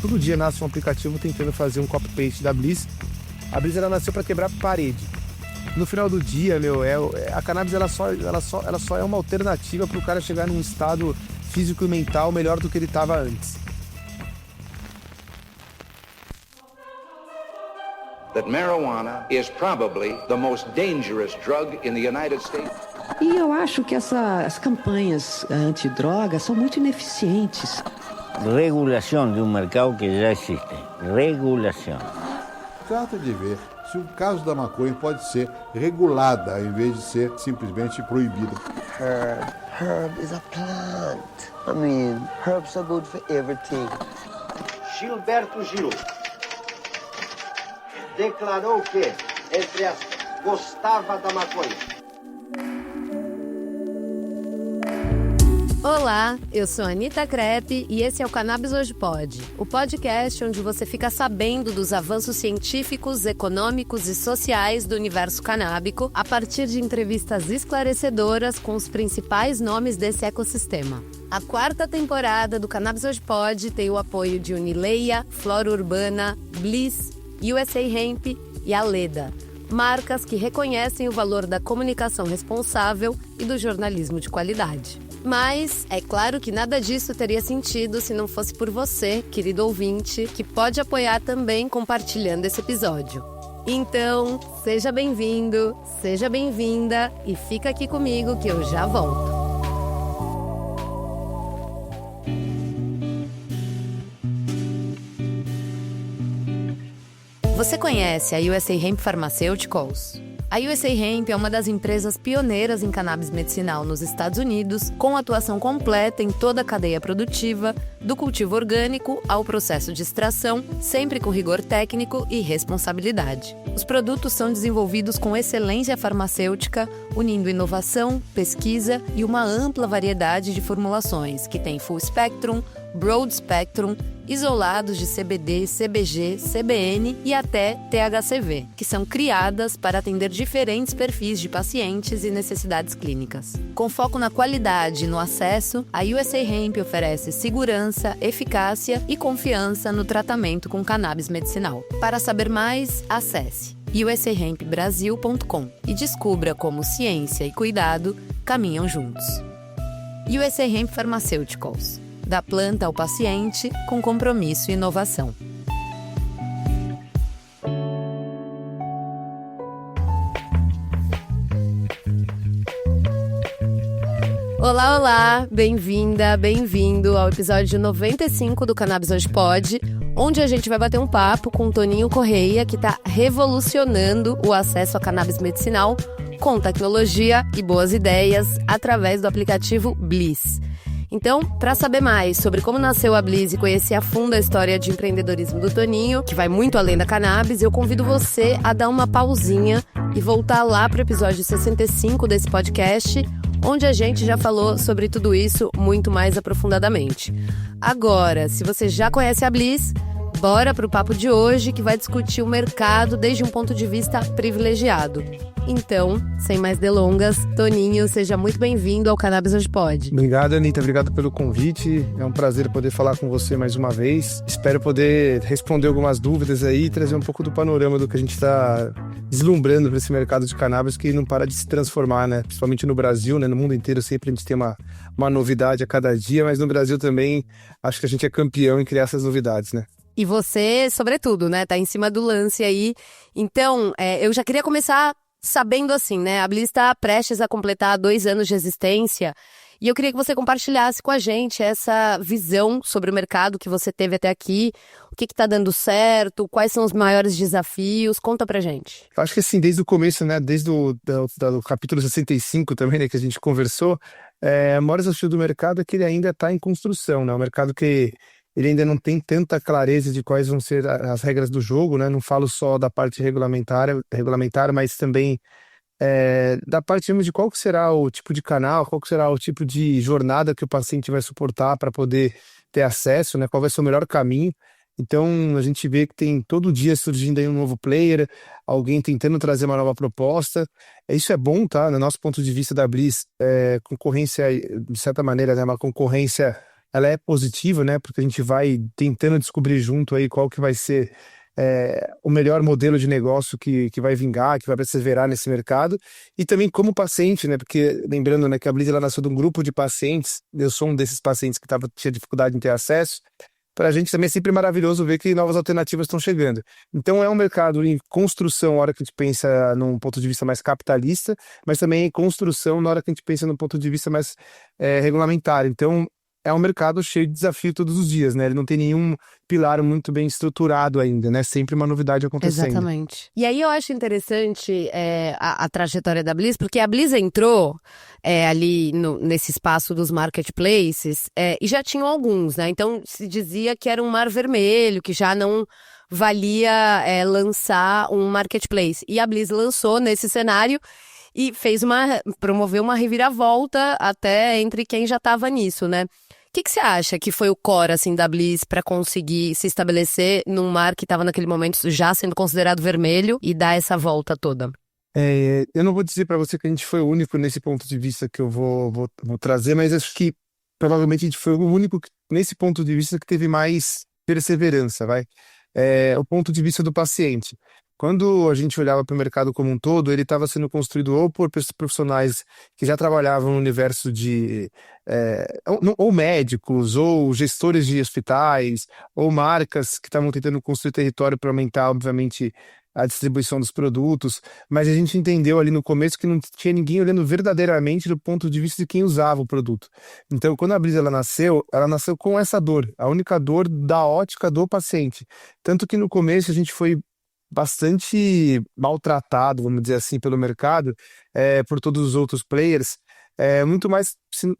todo dia nasce um aplicativo tentando fazer um copy-paste da Bliss. A Bliss, ela nasceu para quebrar parede. No final do dia, a cannabis ela só é uma alternativa para o cara chegar num estado físico e mental melhor do que ele estava antes. That marijuana is probably the most dangerous drug in the United States. E eu acho que essas campanhas antidrogas são muito ineficientes. Regulação de um mercado que já existe. Regulação. Trata de ver se o caso da maconha pode ser regulada ao invés de ser simplesmente proibida. Herb is a plant. I mean, herbs are good for everything. Gilberto Gil declarou que, entre aspas, gostava da maconha. Olá, eu sou a Anita Crepe e esse é o Cannabis Hoje Pode, o podcast onde você fica sabendo dos avanços científicos, econômicos e sociais do universo canábico a partir de entrevistas esclarecedoras com os principais nomes desse ecossistema. A 4ª temporada do Cannabis Hoje Pode tem o apoio de Unileia, Flora Urbana, Bliss, USA Hemp e Aleda, marcas que reconhecem o valor da comunicação responsável e do jornalismo de qualidade. Mas é claro que nada disso teria sentido se não fosse por você, querido ouvinte, que pode apoiar também compartilhando esse episódio. Então, seja bem-vindo, seja bem-vinda e fica aqui comigo que eu já volto. Você conhece a USA Hemp Pharmaceuticals? A USA Hemp é uma das empresas pioneiras em cannabis medicinal nos Estados Unidos, com atuação completa em toda a cadeia produtiva, do cultivo orgânico ao processo de extração, sempre com rigor técnico e responsabilidade. Os produtos são desenvolvidos com excelência farmacêutica, unindo inovação, pesquisa e uma ampla variedade de formulações, que tem full spectrum, broad spectrum, isolados de CBD, CBG, CBN e até THCV, que são criadas para atender diferentes perfis de pacientes e necessidades clínicas. Com foco na qualidade e no acesso, a USA Hemp oferece segurança, eficácia e confiança no tratamento com cannabis medicinal. Para saber mais, acesse usahempbrasil.com e descubra como ciência e cuidado caminham juntos. USA Hemp Pharmaceuticals. Da planta ao paciente, com compromisso e inovação. Olá, olá! Bem-vinda, bem-vindo ao episódio 95 do Cannabis Hoje Pode, onde a gente vai bater um papo com o Toninho Correia, que está revolucionando o acesso a cannabis medicinal com tecnologia e boas ideias através do aplicativo Bliss. Então, para saber mais sobre como nasceu a Bliss e conhecer a fundo a história de empreendedorismo do Toninho, que vai muito além da cannabis, eu convido você a dar uma pausinha e voltar lá para o episódio 65 desse podcast, onde a gente já falou sobre tudo isso muito mais aprofundadamente. Agora, se você já conhece a Bliss, bora pro papo de hoje, que vai discutir o mercado desde um ponto de vista privilegiado. Então, sem mais delongas, Toninho, seja muito bem-vindo ao Cannabis Hoje Pode. Obrigado, Anitta. Obrigado pelo convite. É um prazer poder falar com você mais uma vez. Espero poder responder algumas dúvidas aí e trazer um pouco do panorama do que a gente está deslumbrando para esse mercado de cannabis que não para de se transformar, né? Principalmente no Brasil, né? No mundo inteiro sempre a gente tem uma novidade a cada dia, mas no Brasil também acho que a gente é campeão em criar essas novidades, né? E você, sobretudo, né? Tá em cima do lance aí. Então, eu já queria começar sabendo assim, né? A Bliss está prestes a completar 2 anos de existência e eu queria que você compartilhasse com a gente essa visão sobre o mercado que você teve até aqui, o que está dando certo, quais são os maiores desafios, conta pra gente. Eu acho que assim, desde o começo, né? Desde do capítulo 65 também, né? Que a gente conversou, o maior desafio do mercado é que ele ainda está em construção, né? O mercado que ele ainda não tem tanta clareza de quais vão ser as regras do jogo, né? Não falo só da parte regulamentar, mas também da parte de qual que será o tipo de canal, qual que será o tipo de jornada que o paciente vai suportar para poder ter acesso, né? Qual vai ser o melhor caminho. Então, a gente vê que tem todo dia surgindo aí um novo player, alguém tentando trazer uma nova proposta. Isso é bom, tá? No nosso ponto de vista da Bliss, concorrência, de certa maneira, né? Uma concorrência ela é positiva, né? Porque a gente vai tentando descobrir junto aí qual que vai ser o melhor modelo de negócio que vai vingar, que vai perseverar nesse mercado, e também como paciente, né? Porque lembrando, né, que a Bliss ela nasceu de um grupo de pacientes, eu sou um desses pacientes que tinha dificuldade em ter acesso. Para a gente também é sempre maravilhoso ver que novas alternativas estão chegando. Então é um mercado em construção na hora que a gente pensa num ponto de vista mais capitalista, mas também em construção na hora que a gente pensa num ponto de vista mais regulamentar. Então é um mercado cheio de desafio todos os dias, né? Ele não tem nenhum pilar muito bem estruturado ainda, né? Sempre uma novidade acontecendo. Exatamente. E aí eu acho interessante a trajetória da Bliss, porque a Bliss entrou ali nesse espaço dos marketplaces e já tinham alguns, né? Então se dizia que era um mar vermelho, que já não valia lançar um marketplace. E a Bliss lançou nesse cenário e promoveu uma reviravolta até entre quem já estava nisso, né? O que você acha que foi o core assim, da Bliss para conseguir se estabelecer num mar que estava naquele momento já sendo considerado vermelho e dar essa volta toda? Eu não vou dizer para você que a gente foi o único nesse ponto de vista que eu vou trazer, mas acho que provavelmente a gente foi o único nesse ponto de vista que teve mais perseverança, vai? O ponto de vista do paciente. Quando a gente olhava para o mercado como um todo, ele estava sendo construído ou por profissionais que já trabalhavam no universo de ou médicos, ou gestores de hospitais, ou marcas que estavam tentando construir território para aumentar, obviamente, a distribuição dos produtos, mas a gente entendeu ali no começo que não tinha ninguém olhando verdadeiramente do ponto de vista de quem usava o produto. Então, quando a Bliss ela nasceu com essa dor, a única dor da ótica do paciente. Tanto que no começo a gente foi bastante maltratado, vamos dizer assim, pelo mercado, por todos os outros players. Muito mais,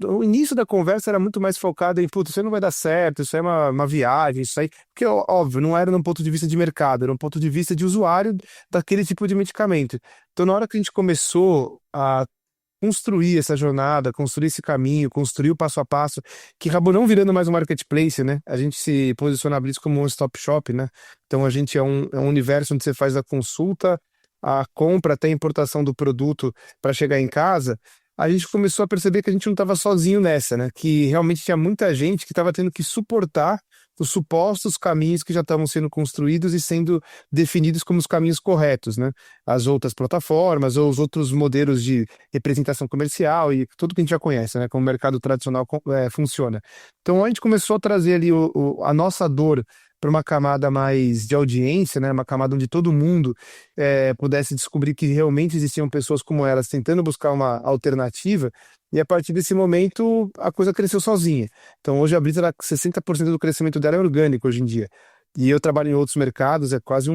o início da conversa era muito mais focado em, putz, isso aí não vai dar certo, isso aí é uma viagem, isso aí, porque óbvio, não era num ponto de vista de mercado, era um ponto de vista de usuário daquele tipo de medicamento. Então, na hora que a gente começou a construir essa jornada, construir esse caminho, construir o passo a passo, que acabou não virando mais um marketplace, né? A gente se posiciona a Bliss como um stop shop, né? Então a gente é um universo onde você faz a consulta, a compra até a importação do produto para chegar em casa. A gente começou a perceber que a gente não estava sozinho nessa, né? Que realmente tinha muita gente que estava tendo que suportar os supostos caminhos que já estavam sendo construídos e sendo definidos como os caminhos corretos, né? As outras plataformas ou os outros modelos de representação comercial e tudo que a gente já conhece, né? Como o mercado tradicional funciona. Então a gente começou a trazer ali a nossa dor para uma camada mais de audiência, né? Uma camada onde todo mundo pudesse descobrir que realmente existiam pessoas como elas tentando buscar uma alternativa, e a partir desse momento a coisa cresceu sozinha. Então hoje a Bliss, 60% do crescimento dela é orgânico hoje em dia. E eu trabalho em outros mercados, é quase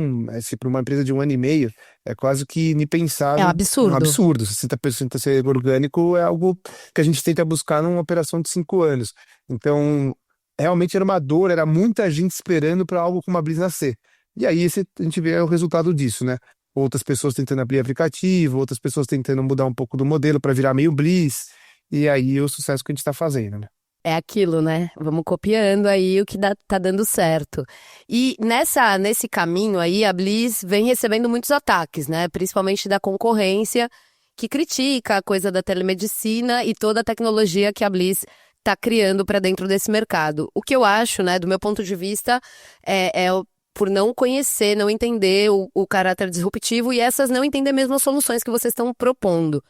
para uma empresa de 1 ano e meio, é quase que impensável. É um absurdo. É um absurdo. 60% ser orgânico é algo que a gente tenta buscar numa operação de 5 anos. Então, realmente era uma dor, era muita gente esperando para algo como a Bliss nascer. E aí a gente vê o resultado disso, né? Outras pessoas tentando abrir aplicativo, outras pessoas tentando mudar um pouco do modelo para virar meio Bliss. E aí o sucesso que a gente está fazendo, né? É aquilo, né? Vamos copiando aí o que tá dando certo. E nesse caminho aí, a Bliss vem recebendo muitos ataques, né? Principalmente da concorrência, que critica a coisa da telemedicina e toda a tecnologia que a Bliss está criando para dentro desse mercado. O que eu acho, né, do meu ponto de vista, por não conhecer, não entender o caráter disruptivo e não entender mesmo as soluções que vocês estão propondo.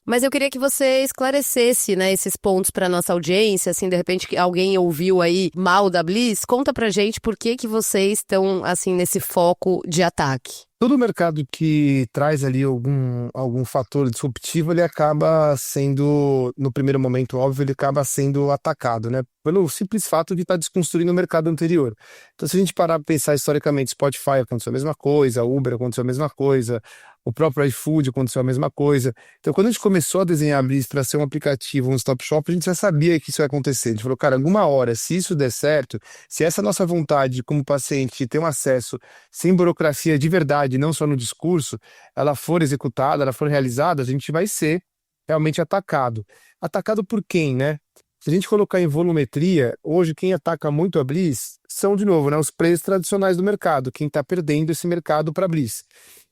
Mas eu queria que você esclarecesse, né, esses pontos para nossa audiência, assim, de repente que alguém ouviu aí mal da Bliss, conta pra gente por que vocês estão, assim, nesse foco de ataque. Todo mercado que traz ali algum fator disruptivo, ele acaba sendo, no primeiro momento, óbvio, ele acaba sendo atacado, né? Pelo simples fato de estar desconstruindo o mercado anterior. Então, se a gente parar para pensar historicamente, Spotify aconteceu a mesma coisa, Uber aconteceu a mesma coisa, o próprio iFood aconteceu a mesma coisa. Então, quando a gente começou a desenhar a Bliss para ser um aplicativo, um stop shop, a gente já sabia que isso ia acontecer. A gente falou, cara, alguma hora, se isso der certo, se essa nossa vontade como paciente de ter um acesso sem burocracia de verdade, não só no discurso, ela for executada, ela for realizada, a gente vai ser realmente atacado. Atacado por quem, né? Se a gente colocar em volumetria, hoje quem ataca muito a Bliss são, de novo, né, os players tradicionais do mercado, quem está perdendo esse mercado para a Bliss.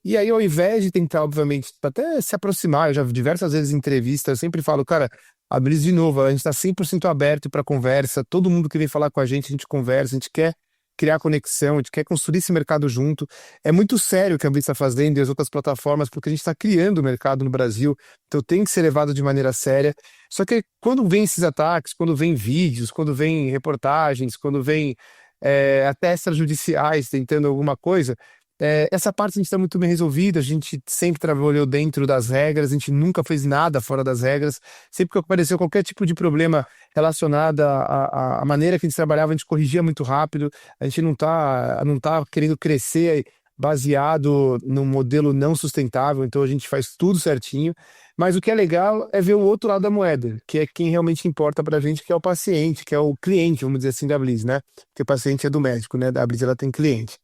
E aí, ao invés de tentar, obviamente, até se aproximar, eu já vi diversas vezes em entrevistas, eu sempre falo, cara, A Bliss, de novo, a gente está 100% aberto para conversa, todo mundo que vem falar com a gente conversa, a gente quer criar conexão, a gente quer construir esse mercado junto. É muito sério o que a Blitz está fazendo e as outras plataformas, porque a gente está criando o mercado no Brasil, então tem que ser levado de maneira séria. Só que quando vem esses ataques, quando vem vídeos, quando vem reportagens, quando vem até extrajudiciais tentando alguma coisa, essa parte a gente está muito bem resolvida, a gente sempre trabalhou dentro das regras, a gente nunca fez nada fora das regras, sempre que apareceu qualquer tipo de problema relacionado à maneira que a gente trabalhava, a gente corrigia muito rápido, a gente não tá querendo crescer baseado num modelo não sustentável, então a gente faz tudo certinho, mas o que é legal é ver o outro lado da moeda, que é quem realmente importa pra gente, que é o paciente, que é o cliente, vamos dizer assim, da Bliss, né? Porque o paciente é do médico, né? A Bliss, ela tem cliente.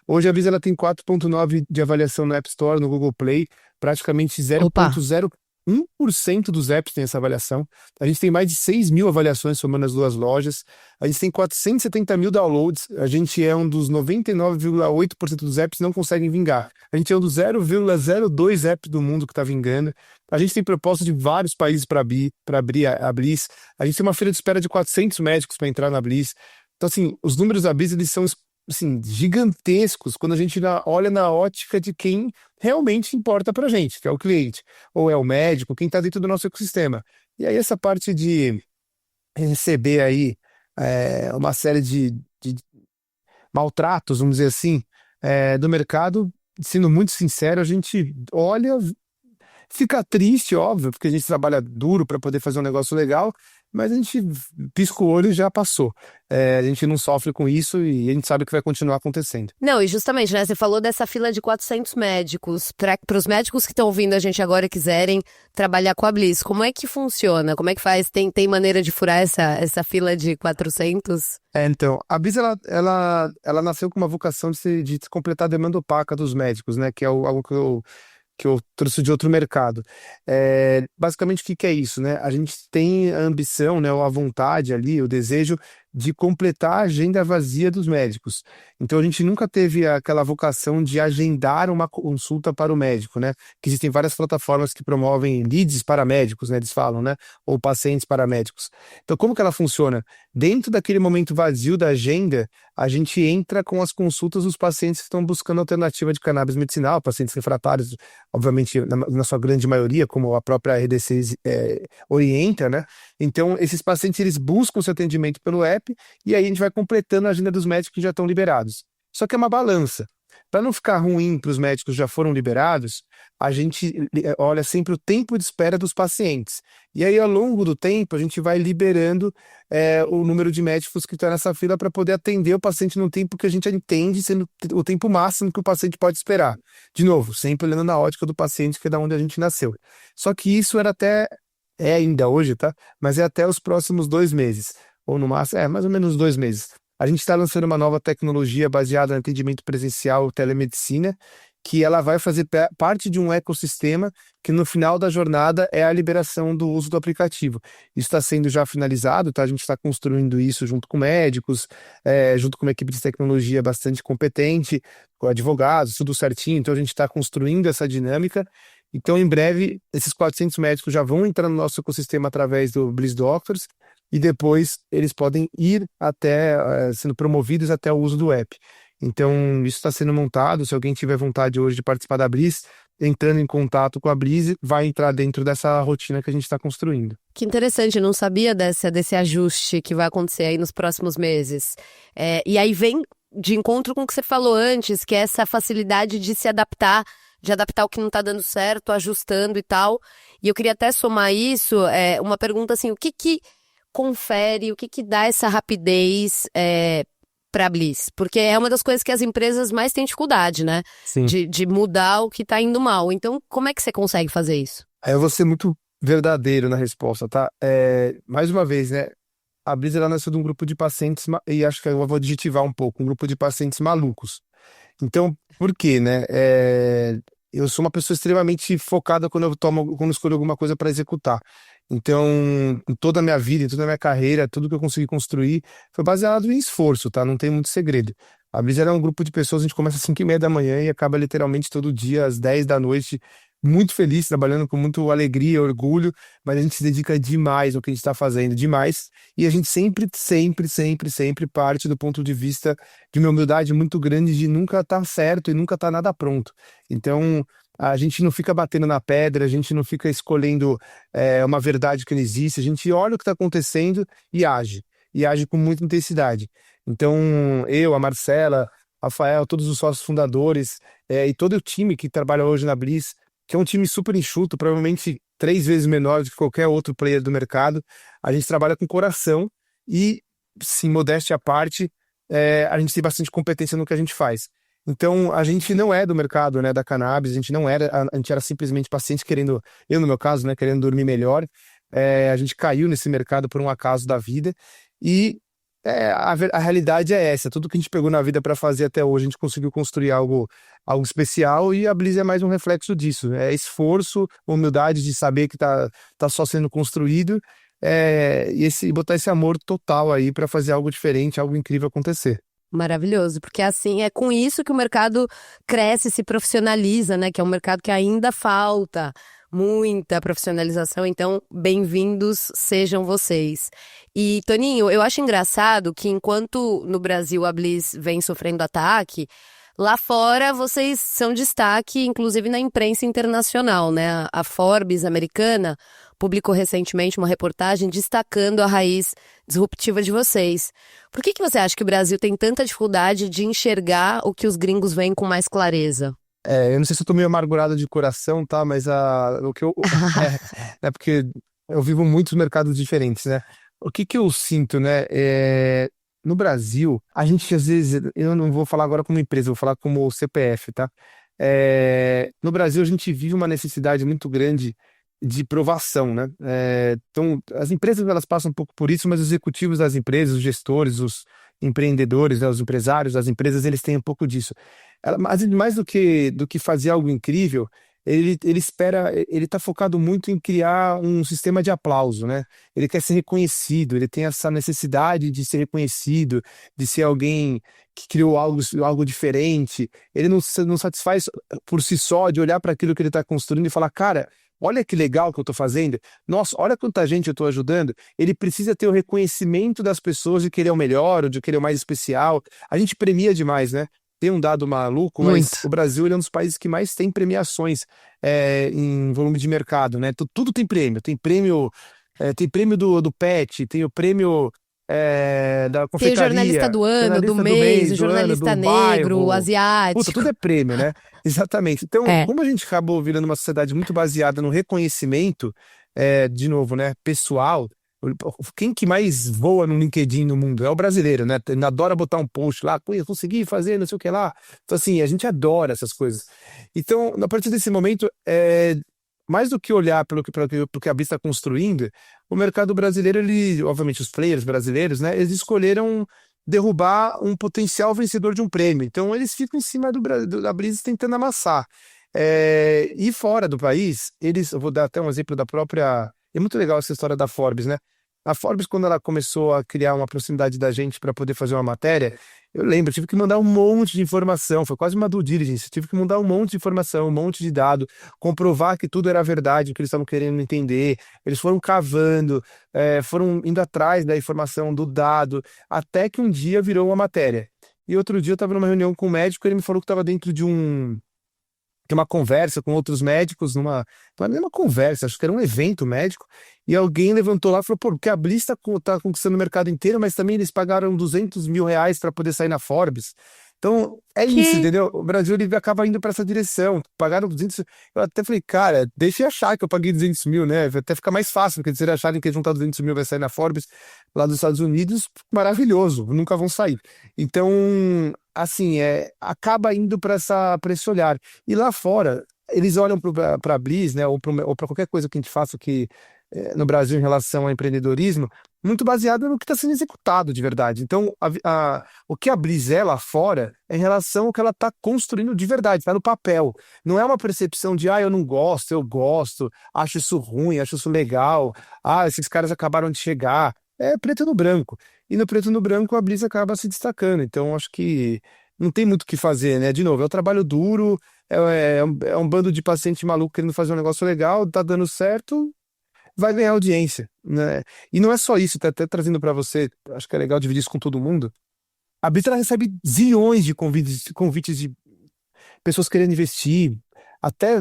Hoje a Bliss, ela tem 4.9 de avaliação no App Store, no Google Play, praticamente 0.01% dos apps tem essa avaliação. A gente tem mais de 6 mil avaliações somando as duas lojas. A gente tem 470 mil downloads. A gente é um dos 99,8% dos apps que não conseguem vingar. A gente é um dos 0,02 apps do mundo que está vingando. A gente tem proposta de vários países para abrir a Bliss. A gente tem uma fila de espera de 400 médicos para entrar na Bliss. Então, assim, os números da Bliss, eles são assim, gigantescos quando a gente olha na ótica de quem realmente importa pra gente, que é o cliente, ou é o médico, quem está dentro do nosso ecossistema. E aí essa parte de receber aí uma série de maltratos, vamos dizer assim, do mercado, sendo muito sincero, a gente olha, fica triste, óbvio, porque a gente trabalha duro para poder fazer um negócio legal, mas a gente pisca o olho e já passou. A gente não sofre com isso e a gente sabe que vai continuar acontecendo. Não, e justamente, né, você falou dessa fila de 400 médicos. Para os médicos que estão ouvindo a gente agora e quiserem trabalhar com a Bliss, como é que funciona? Como é que faz? Tem maneira de furar essa fila de 400? Então, a Bliss, ela nasceu com uma vocação de completar a demanda opaca dos médicos, né, que é algo que eu trouxe de outro mercado. Basicamente, o que é isso, né? A gente tem a ambição, né, ou a vontade ali, o desejo de completar a agenda vazia dos médicos. Então, a gente nunca teve aquela vocação de agendar uma consulta para o médico, né? Que existem várias plataformas que promovem leads para médicos, né? Eles falam, né? Ou pacientes para médicos. Então, como que ela funciona? Dentro daquele momento vazio da agenda, a gente entra com as consultas dos pacientes que estão buscando alternativa de cannabis medicinal, pacientes refratários, obviamente, na sua grande maioria, como a própria RDC orienta, né? Então, esses pacientes, eles buscam seu atendimento pelo app e aí a gente vai completando a agenda dos médicos que já estão liberados. Só que é uma balança. Para não ficar ruim para os médicos que já foram liberados, a gente olha sempre o tempo de espera dos pacientes. E aí, ao longo do tempo, a gente vai liberando o número de médicos que estão nessa fila para poder atender o paciente no tempo que a gente entende sendo o tempo máximo que o paciente pode esperar. De novo, sempre olhando na ótica do paciente, que é da onde a gente nasceu. Só que isso era ainda hoje, tá? Mas é até os próximos 2 meses. Ou no máximo, mais ou menos 2 meses. A gente está lançando uma nova tecnologia baseada no atendimento presencial, telemedicina, que ela vai fazer parte de um ecossistema que no final da jornada é a liberação do uso do aplicativo. Isso está sendo já finalizado, tá? A gente está construindo isso junto com médicos, junto com uma equipe de tecnologia bastante competente, com advogados, tudo certinho. Então a gente está construindo essa dinâmica. Então, em breve, esses 400 médicos já vão entrar no nosso ecossistema através do Bliss Doctors e depois eles podem ir sendo promovidos até o uso do app. Então, isso está sendo montado. Se alguém tiver vontade hoje de participar da Bliss, entrando em contato com a Bliss, vai entrar dentro dessa rotina que a gente está construindo. Que interessante, não sabia desse ajuste que vai acontecer aí nos próximos meses. E aí vem de encontro com o que você falou antes, que é essa facilidade de se adaptar, de adaptar o que não está dando certo, ajustando e tal. E eu queria até somar isso, uma pergunta assim, o que confere, o que dá essa rapidez para a Bliss? Porque é uma das coisas que as empresas mais têm dificuldade, né? Sim. De mudar o que está indo mal. Então, como é que você consegue fazer isso? Eu vou ser muito verdadeiro na resposta, tá? Mais uma vez, né? A Bliss, ela nasceu de um grupo de pacientes, e acho que eu vou adjetivar um pouco, um grupo de pacientes malucos. Então, por quê, né? Eu sou uma pessoa extremamente focada quando eu escolho alguma coisa para executar. Então, em toda a minha vida, em toda a minha carreira, tudo que eu consegui construir foi baseado em esforço, tá? Não tem muito segredo. A Bliss era um grupo de pessoas, a gente começa às 5h30 da manhã e acaba literalmente todo dia às 10 da noite muito feliz, trabalhando com muita alegria, orgulho, mas a gente se dedica demais ao que a gente está fazendo, demais, e a gente sempre, sempre, sempre, sempre parte do ponto de vista de uma humildade muito grande de nunca estar certo e nunca estar nada pronto. Então, a gente não fica batendo na pedra, a gente não fica escolhendo uma verdade que não existe, a gente olha o que está acontecendo e age com muita intensidade. Então, eu, a Marcela, Rafael, todos os sócios fundadores e todo o time que trabalha hoje na Bliss, que é um time super enxuto, provavelmente 3 vezes menor do que qualquer outro player do mercado, a gente trabalha com coração e, sim, modéstia à parte, a gente tem bastante competência no que a gente faz. Então, a gente não é do mercado, né, da cannabis, a gente era simplesmente paciente querendo, eu no meu caso, né, querendo dormir melhor. A gente caiu nesse mercado por um acaso da vida e a realidade é essa. Tudo que a gente pegou na vida para fazer até hoje, a gente conseguiu construir algo especial e a Bliss é mais um reflexo disso. É esforço, humildade de saber que tá só sendo construído e botar esse amor total aí para fazer algo diferente, algo incrível acontecer. Maravilhoso, porque assim é com isso que o mercado cresce, se profissionaliza, né? Que é um mercado que ainda falta muita profissionalização, então bem-vindos sejam vocês. E Toninho, eu acho engraçado que enquanto no Brasil a Bliss vem sofrendo ataque, lá fora vocês são destaque, inclusive na imprensa internacional, né? A Forbes americana publicou recentemente uma reportagem destacando a raiz disruptiva de vocês. Por que você acha que o Brasil tem tanta dificuldade de enxergar o que os gringos veem com mais clareza? Eu não sei se eu tô meio amargurado de coração, tá? Mas o que eu... é porque eu vivo muitos mercados diferentes, né? O que eu sinto, né? No Brasil, a gente às vezes... Eu não vou falar agora como empresa, vou falar como CPF, tá? No Brasil, a gente vive uma necessidade muito grande de provação, né? Então, as empresas elas passam um pouco por isso, mas os executivos das empresas, os gestores, os empreendedores, né, os empresários das empresas, eles têm um pouco disso. Mas mais do que fazer algo incrível, ele está focado muito em criar um sistema de aplauso, né? Ele quer ser reconhecido, ele tem essa necessidade de ser reconhecido, de ser alguém que criou algo diferente. Ele não satisfaz por si só de olhar para aquilo que ele está construindo e falar, cara, olha que legal que eu estou fazendo. Nossa, olha quanta gente eu estou ajudando. Ele precisa ter o reconhecimento das pessoas de que ele é o melhor, ou de que ele é o mais especial. A gente premia demais, né? Tem um dado maluco, mas o Brasil ele é um dos países que mais tem premiações em volume de mercado, né? Tudo tem prêmio. Tem prêmio do PET, tem o prêmio da confeitaria. Tem o jornalista do ano, do mês, o jornalista negro, o asiático. Puta, tudo é prêmio, né? Exatamente. Então, como a gente acabou virando uma sociedade muito baseada no reconhecimento, de novo, né, pessoal, quem que mais voa no LinkedIn no mundo? É o brasileiro, né? Ele adora botar um post lá, eu consegui fazer, não sei o que lá. Então, assim, a gente adora essas coisas. Então, a partir desse momento, mais do que olhar pelo que a Bliss está construindo, o mercado brasileiro, obviamente, os players brasileiros, né? Eles escolheram derrubar um potencial vencedor de um prêmio. Então, eles ficam em cima da Bliss tentando amassar. E fora do país, eu vou dar até um exemplo da própria... É muito legal essa história da Forbes, né? A Forbes, quando ela começou a criar uma proximidade da gente para poder fazer uma matéria, eu lembro, eu tive que mandar um monte de informação, foi quase uma due diligence, eu tive que mandar um monte de informação, um monte de dado, comprovar que tudo era verdade, o que eles estavam querendo entender. Eles foram cavando, foram indo atrás da informação, do dado, até que um dia virou uma matéria. E outro dia eu estava numa reunião com um médico, ele me falou que estava dentro de uma conversa com outros médicos, não era uma conversa, acho que era um evento médico, e alguém levantou lá e falou, porque a Bliss tá conquistando o mercado inteiro, mas também eles pagaram R$200 mil para poder sair na Forbes. Então, isso, entendeu? O Brasil ele acaba indo para essa direção. Pagaram 200. Eu até falei, cara, deixa eu achar que eu paguei 200 mil, né? Vai até ficar mais fácil, porque se eles acharem que juntar 200 mil vai sair na Forbes lá dos Estados Unidos, maravilhoso, nunca vão sair. Então, assim, acaba indo para esse olhar. E lá fora, eles olham para a Bliss, né? Ou para qualquer coisa que a gente faça no Brasil em relação ao empreendedorismo, muito baseado no que está sendo executado de verdade. Então, o que a Bliss é lá fora é em relação ao que ela está construindo de verdade, está no papel. Não é uma percepção de, eu não gosto, eu gosto, acho isso ruim, acho isso legal, esses caras acabaram de chegar. É preto no branco. E no preto no branco a Bliss acaba se destacando. Então, acho que não tem muito o que fazer, né? De novo, é um trabalho duro, é um bando de paciente maluco querendo fazer um negócio legal, tá dando certo, vai ganhar audiência, né? E não é só isso, tá até trazendo para você, acho que é legal dividir isso com todo mundo. A Blitz, ela recebe zilhões de convites de pessoas querendo investir, até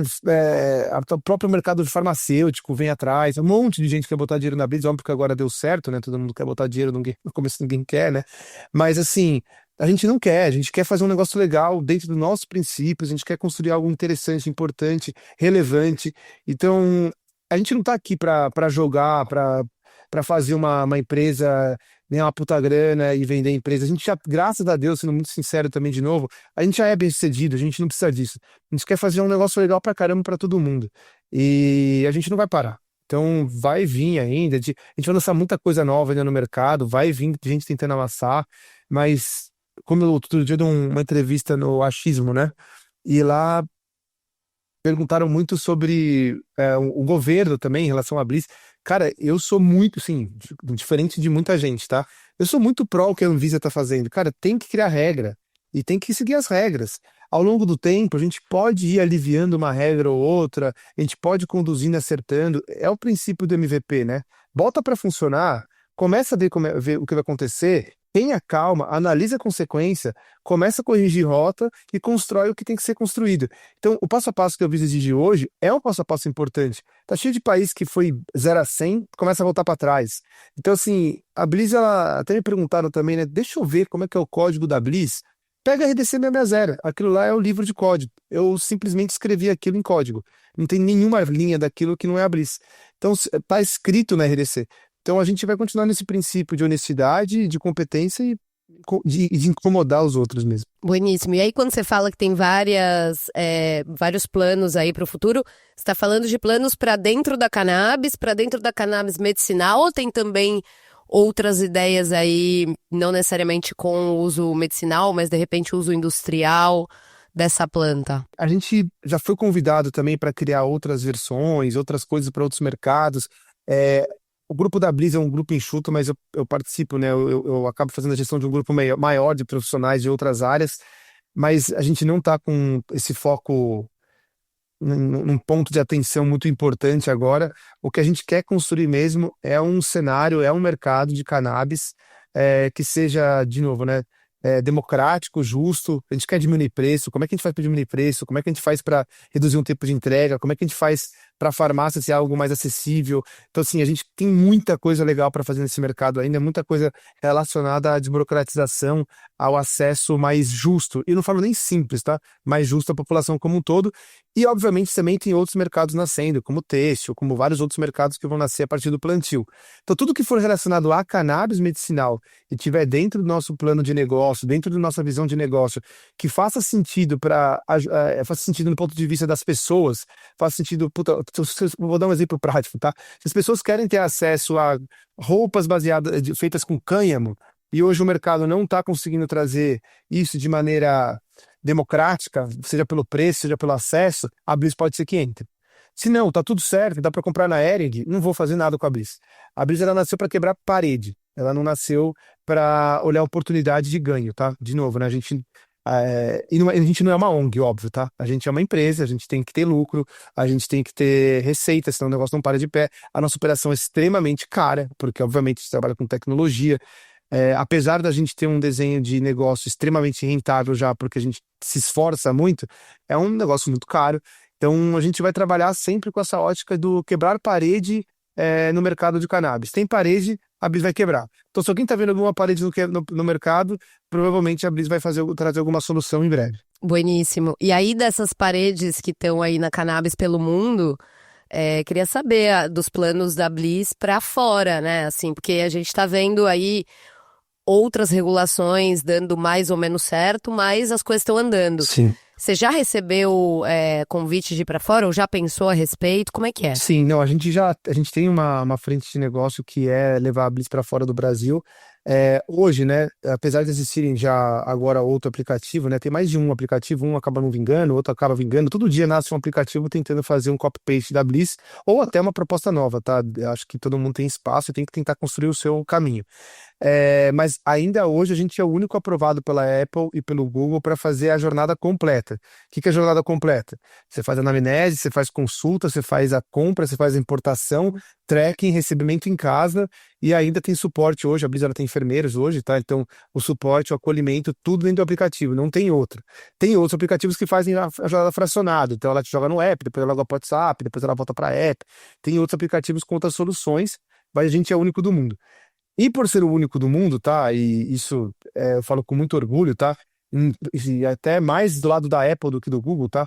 o próprio mercado farmacêutico vem atrás, um monte de gente quer botar dinheiro na Blitz, óbvio que agora deu certo, né? Todo mundo quer botar dinheiro, no começo ninguém quer, né? Mas assim, a gente não quer, a gente quer fazer um negócio legal dentro dos nossos princípios, a gente quer construir algo interessante, importante, relevante. Então, a gente não tá aqui para jogar, para fazer uma empresa, ganhar uma puta grana e vender empresa. A gente já, graças a Deus, sendo muito sincero também de novo, a gente já é bem sucedido, a gente não precisa disso. A gente quer fazer um negócio legal pra caramba pra todo mundo. E a gente não vai parar. Então vai vir ainda, a gente vai lançar muita coisa nova ainda no mercado, vai vir gente tentando amassar, mas como eu outro dia dei uma entrevista no Achismo, né? E lá perguntaram muito sobre o governo também em relação à Blitz. Cara, eu sou muito, assim, diferente de muita gente, tá? Eu sou muito pró o que a Anvisa tá fazendo. Cara, tem que criar regra e tem que seguir as regras. Ao longo do tempo, a gente pode ir aliviando uma regra ou outra, a gente pode ir conduzindo, acertando. É o princípio do MVP, né? Bota para funcionar, começa a ver o que vai acontecer, tenha calma, analisa a consequência, começa a corrigir rota e constrói o que tem que ser construído. Então, o passo a passo que eu exigir hoje é um passo a passo importante. Tá cheio de país que foi 0 a 100, começa a voltar para trás. Então, assim, a Blitz, até me perguntaram também, né? Deixa eu ver como é que é o código da Blitz. Pega a RDC 660, aquilo lá é o livro de código. Eu simplesmente escrevi aquilo em código. Não tem nenhuma linha daquilo que não é a Blitz. Então, tá escrito na RDC. Então a gente vai continuar nesse princípio de honestidade, de competência e de incomodar os outros mesmo. Bueníssimo. E aí quando você fala que tem vários planos aí para o futuro, você está falando de planos para dentro da cannabis medicinal, ou tem também outras ideias aí, não necessariamente com uso medicinal, mas de repente uso industrial dessa planta? A gente já foi convidado também para criar outras versões, outras coisas para outros mercados. O grupo da Blitz é um grupo enxuto, mas eu participo, né? Eu acabo fazendo a gestão de um grupo maior de profissionais de outras áreas, mas a gente não está com esse foco num ponto de atenção muito importante agora. O que a gente quer construir mesmo é um cenário, é um mercado de cannabis que seja, de novo, né? Democrático, justo. A gente quer diminuir preço. Como é que a gente faz para diminuir preço? Como é que a gente faz para reduzir um tempo de entrega? Como é que a gente faz para a farmácia ser algo mais acessível? Então, assim, a gente tem muita coisa legal para fazer nesse mercado ainda, muita coisa relacionada à desburocratização, ao acesso mais justo. E não falo nem simples, tá? Mais justo à população como um todo. E, obviamente, também tem outros mercados nascendo, como o têxtil, como vários outros mercados que vão nascer a partir do plantio. Então, tudo que for relacionado a cannabis medicinal e tiver dentro do nosso plano de negócio, dentro da nossa visão de negócio, que faça sentido faça sentido no ponto de vista das pessoas, faça sentido, vou dar um exemplo prático, tá? Se as pessoas querem ter acesso a roupas feitas com cânhamo, e hoje o mercado não está conseguindo trazer isso de maneira democrática, seja pelo preço, seja pelo acesso, a Blitz pode ser que entre. Se não, tá tudo certo, dá para comprar na Hering, não vou fazer nada com a Blitz. A Blitz, ela nasceu para quebrar parede, ela não nasceu para olhar oportunidade de ganho, tá? De novo, né? A gente não é uma ONG, óbvio, tá? A gente é uma empresa, a gente tem que ter lucro, a gente tem que ter receita, senão o negócio não para de pé. A nossa operação é extremamente cara, porque obviamente a gente trabalha com tecnologia. Apesar da gente ter um desenho de negócio extremamente rentável já, porque a gente se esforça muito, é um negócio muito caro. Então a gente vai trabalhar sempre com essa ótica do quebrar parede no mercado de cannabis. Tem parede, a Blitz vai quebrar. Então se alguém está vendo alguma parede no mercado, provavelmente a Blitz vai trazer alguma solução em breve. Bueníssimo. E aí dessas paredes que estão aí na cannabis pelo mundo, queria saber dos planos da Blitz para fora, né? Assim, porque a gente está vendo aí outras regulações dando mais ou menos certo, mas as coisas estão andando. Sim. Você já recebeu convite de ir para fora ou já pensou a respeito? Como é que é? Sim, não, a gente tem uma frente de negócio que é levar a Blitz para fora do Brasil. Hoje, né, apesar de existirem já agora outro aplicativo, né, tem mais de um aplicativo, um acaba não vingando, o outro acaba vingando, todo dia nasce um aplicativo tentando fazer um copy-paste da Blitz, ou até uma proposta nova, tá? Eu acho que todo mundo tem espaço e tem que tentar construir o seu caminho. Mas ainda hoje a gente é o único aprovado pela Apple e pelo Google para fazer a jornada completa. O que é a jornada completa? Você faz anamnese, você faz consulta, você faz a compra, você faz a importação, tracking, recebimento em casa e ainda tem suporte hoje. A Bliss ela tem enfermeiros hoje, tá? Então o suporte, o acolhimento, tudo dentro do aplicativo, não tem outro. Tem outros aplicativos que fazem a jornada fracionada, então ela te joga no app, depois ela joga para o WhatsApp, depois ela volta para app. Tem outros aplicativos com outras soluções, mas a gente é o único do mundo. E por ser o único do mundo, tá? E isso eu falo com muito orgulho, tá? E até mais do lado da Apple do que do Google, tá?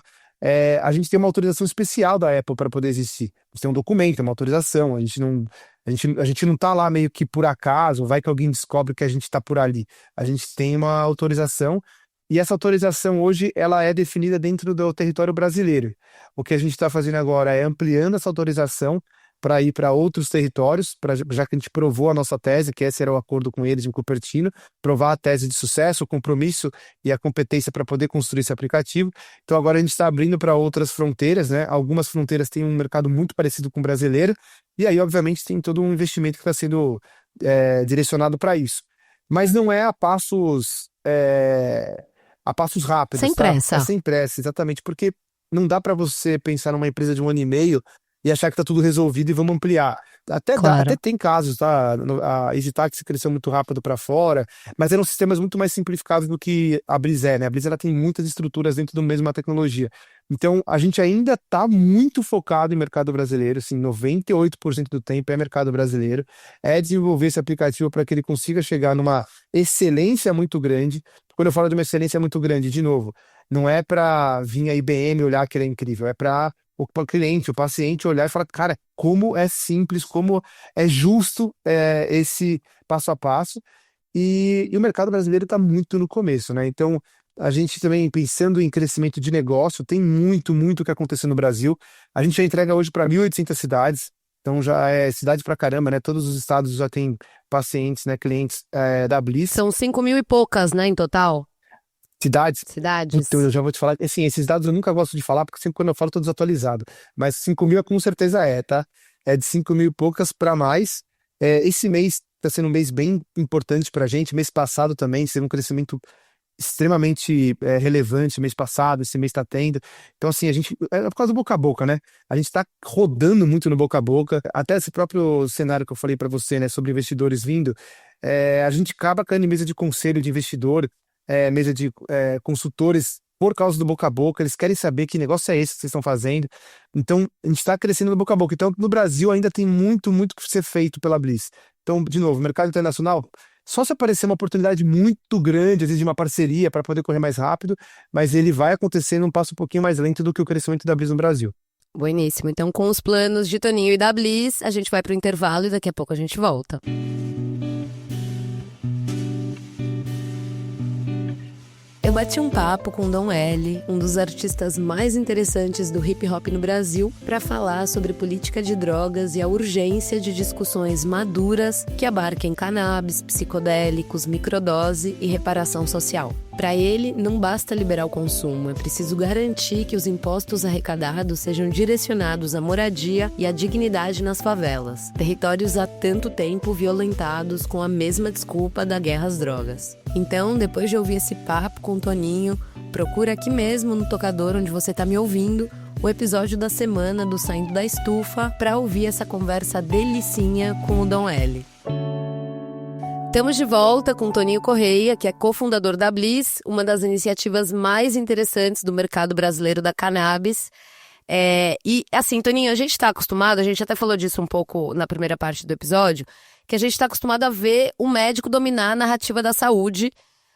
A gente tem uma autorização especial da Apple para poder existir. Você tem um documento, uma autorização. A gente não tá lá meio que por acaso, vai que alguém descobre que a gente tá por ali. A gente tem uma autorização e essa autorização hoje ela é definida dentro do território brasileiro. O que a gente está fazendo agora é ampliando essa autorização para ir para outros territórios, já que a gente provou a nossa tese, que esse era o acordo com eles em Cupertino, provar a tese de sucesso, o compromisso e a competência para poder construir esse aplicativo. Então agora a gente está abrindo para outras fronteiras, né? Algumas fronteiras têm um mercado muito parecido com o brasileiro, e aí obviamente tem todo um investimento que está sendo direcionado para isso. Mas não é a passos rápidos. Sem pressa. É sem pressa, exatamente, porque não dá para você pensar numa empresa de 1 ano e meio e achar que tá tudo resolvido e vamos ampliar. Até tem casos, tá? A EasyTaxi cresceu muito rápido para fora, mas eram sistemas muito mais simplificados do que a Bliss né? A Bliss ela tem muitas estruturas dentro da mesma tecnologia. Então, a gente ainda tá muito focado em mercado brasileiro, assim, 98% do tempo é mercado brasileiro, é desenvolver esse aplicativo para que ele consiga chegar numa excelência muito grande. Quando eu falo de uma excelência muito grande, de novo, não é para vir a IBM olhar que ele é incrível, é para o cliente, o paciente olhar e falar, cara, como é simples, como é justo esse passo a passo. E o mercado brasileiro está muito no começo, né? Então, a gente também, pensando em crescimento de negócio, tem muito o que acontecer no Brasil. A gente já entrega hoje para 1.800 cidades, então já é cidade pra caramba, né? Todos os estados já têm pacientes, né? Clientes da Bliss. São 5.000 e poucas, né, em total? Cidades? Cidades. Então, eu já vou te falar, assim, esses dados eu nunca gosto de falar, porque sempre quando eu falo, tô desatualizado. Mas 5.000 com certeza tá? É de 5.000 e poucas para mais. Esse mês está sendo um mês bem importante pra gente. Mês passado também, teve um crescimento extremamente relevante. Mês passado, esse mês está tendo. Então, assim, a gente, é por causa do boca a boca, né? A gente está rodando muito no boca a boca. Até esse próprio cenário que eu falei para você, né, sobre investidores vindo, a gente acaba caindo em mesa de conselho de investidor, mesa de consultores por causa do boca a boca, eles querem saber que negócio é esse que vocês estão fazendo. Então, a gente está crescendo no boca a boca. Então, no Brasil ainda tem muito que ser feito pela Bliss. Então, de novo, mercado internacional, só se aparecer uma oportunidade muito grande, às vezes de uma parceria para poder correr mais rápido, mas ele vai acontecer num passo um pouquinho mais lento do que o crescimento da Bliss no Brasil. Bueníssimo. Então, com os planos de Toninho e da Bliss, a gente vai para o intervalo e daqui a pouco a gente volta. Eu bati um papo com Dom L, um dos artistas mais interessantes do hip hop no Brasil, para falar sobre política de drogas e a urgência de discussões maduras que abarquem cannabis, psicodélicos, microdose e reparação social. Para ele, não basta liberar o consumo, é preciso garantir que os impostos arrecadados sejam direcionados à moradia e à dignidade nas favelas, territórios há tanto tempo violentados com a mesma desculpa da guerra às drogas. Então, depois de ouvir esse papo com o Toninho, procura aqui mesmo no tocador onde você está me ouvindo o episódio da semana do Saindo da Estufa para ouvir essa conversa delicinha com o Dom L. Estamos de volta com o Toninho Correia, que é cofundador da Bliss, uma das iniciativas mais interessantes do mercado brasileiro da cannabis. E assim, Toninho, a gente está acostumado, a gente até falou disso um pouco na primeira parte do episódio, que a gente está acostumado a ver o médico dominar a narrativa da saúde,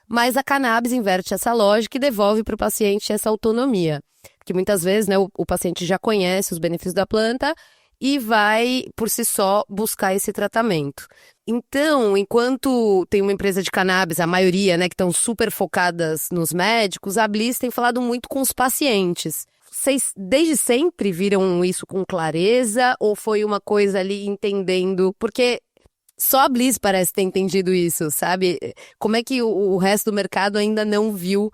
mas a cannabis inverte essa lógica e devolve para o paciente essa autonomia. Porque muitas vezes, né, o paciente já conhece os benefícios da planta e vai, por si só, buscar esse tratamento. Então, enquanto tem uma empresa de cannabis, a maioria, né, que estão super focadas nos médicos, a Bliss tem falado muito com os pacientes. Vocês desde sempre viram isso com clareza ou foi uma coisa ali entendendo? Porque só a Bliss parece ter entendido isso, sabe? Como é que o resto do mercado ainda não viu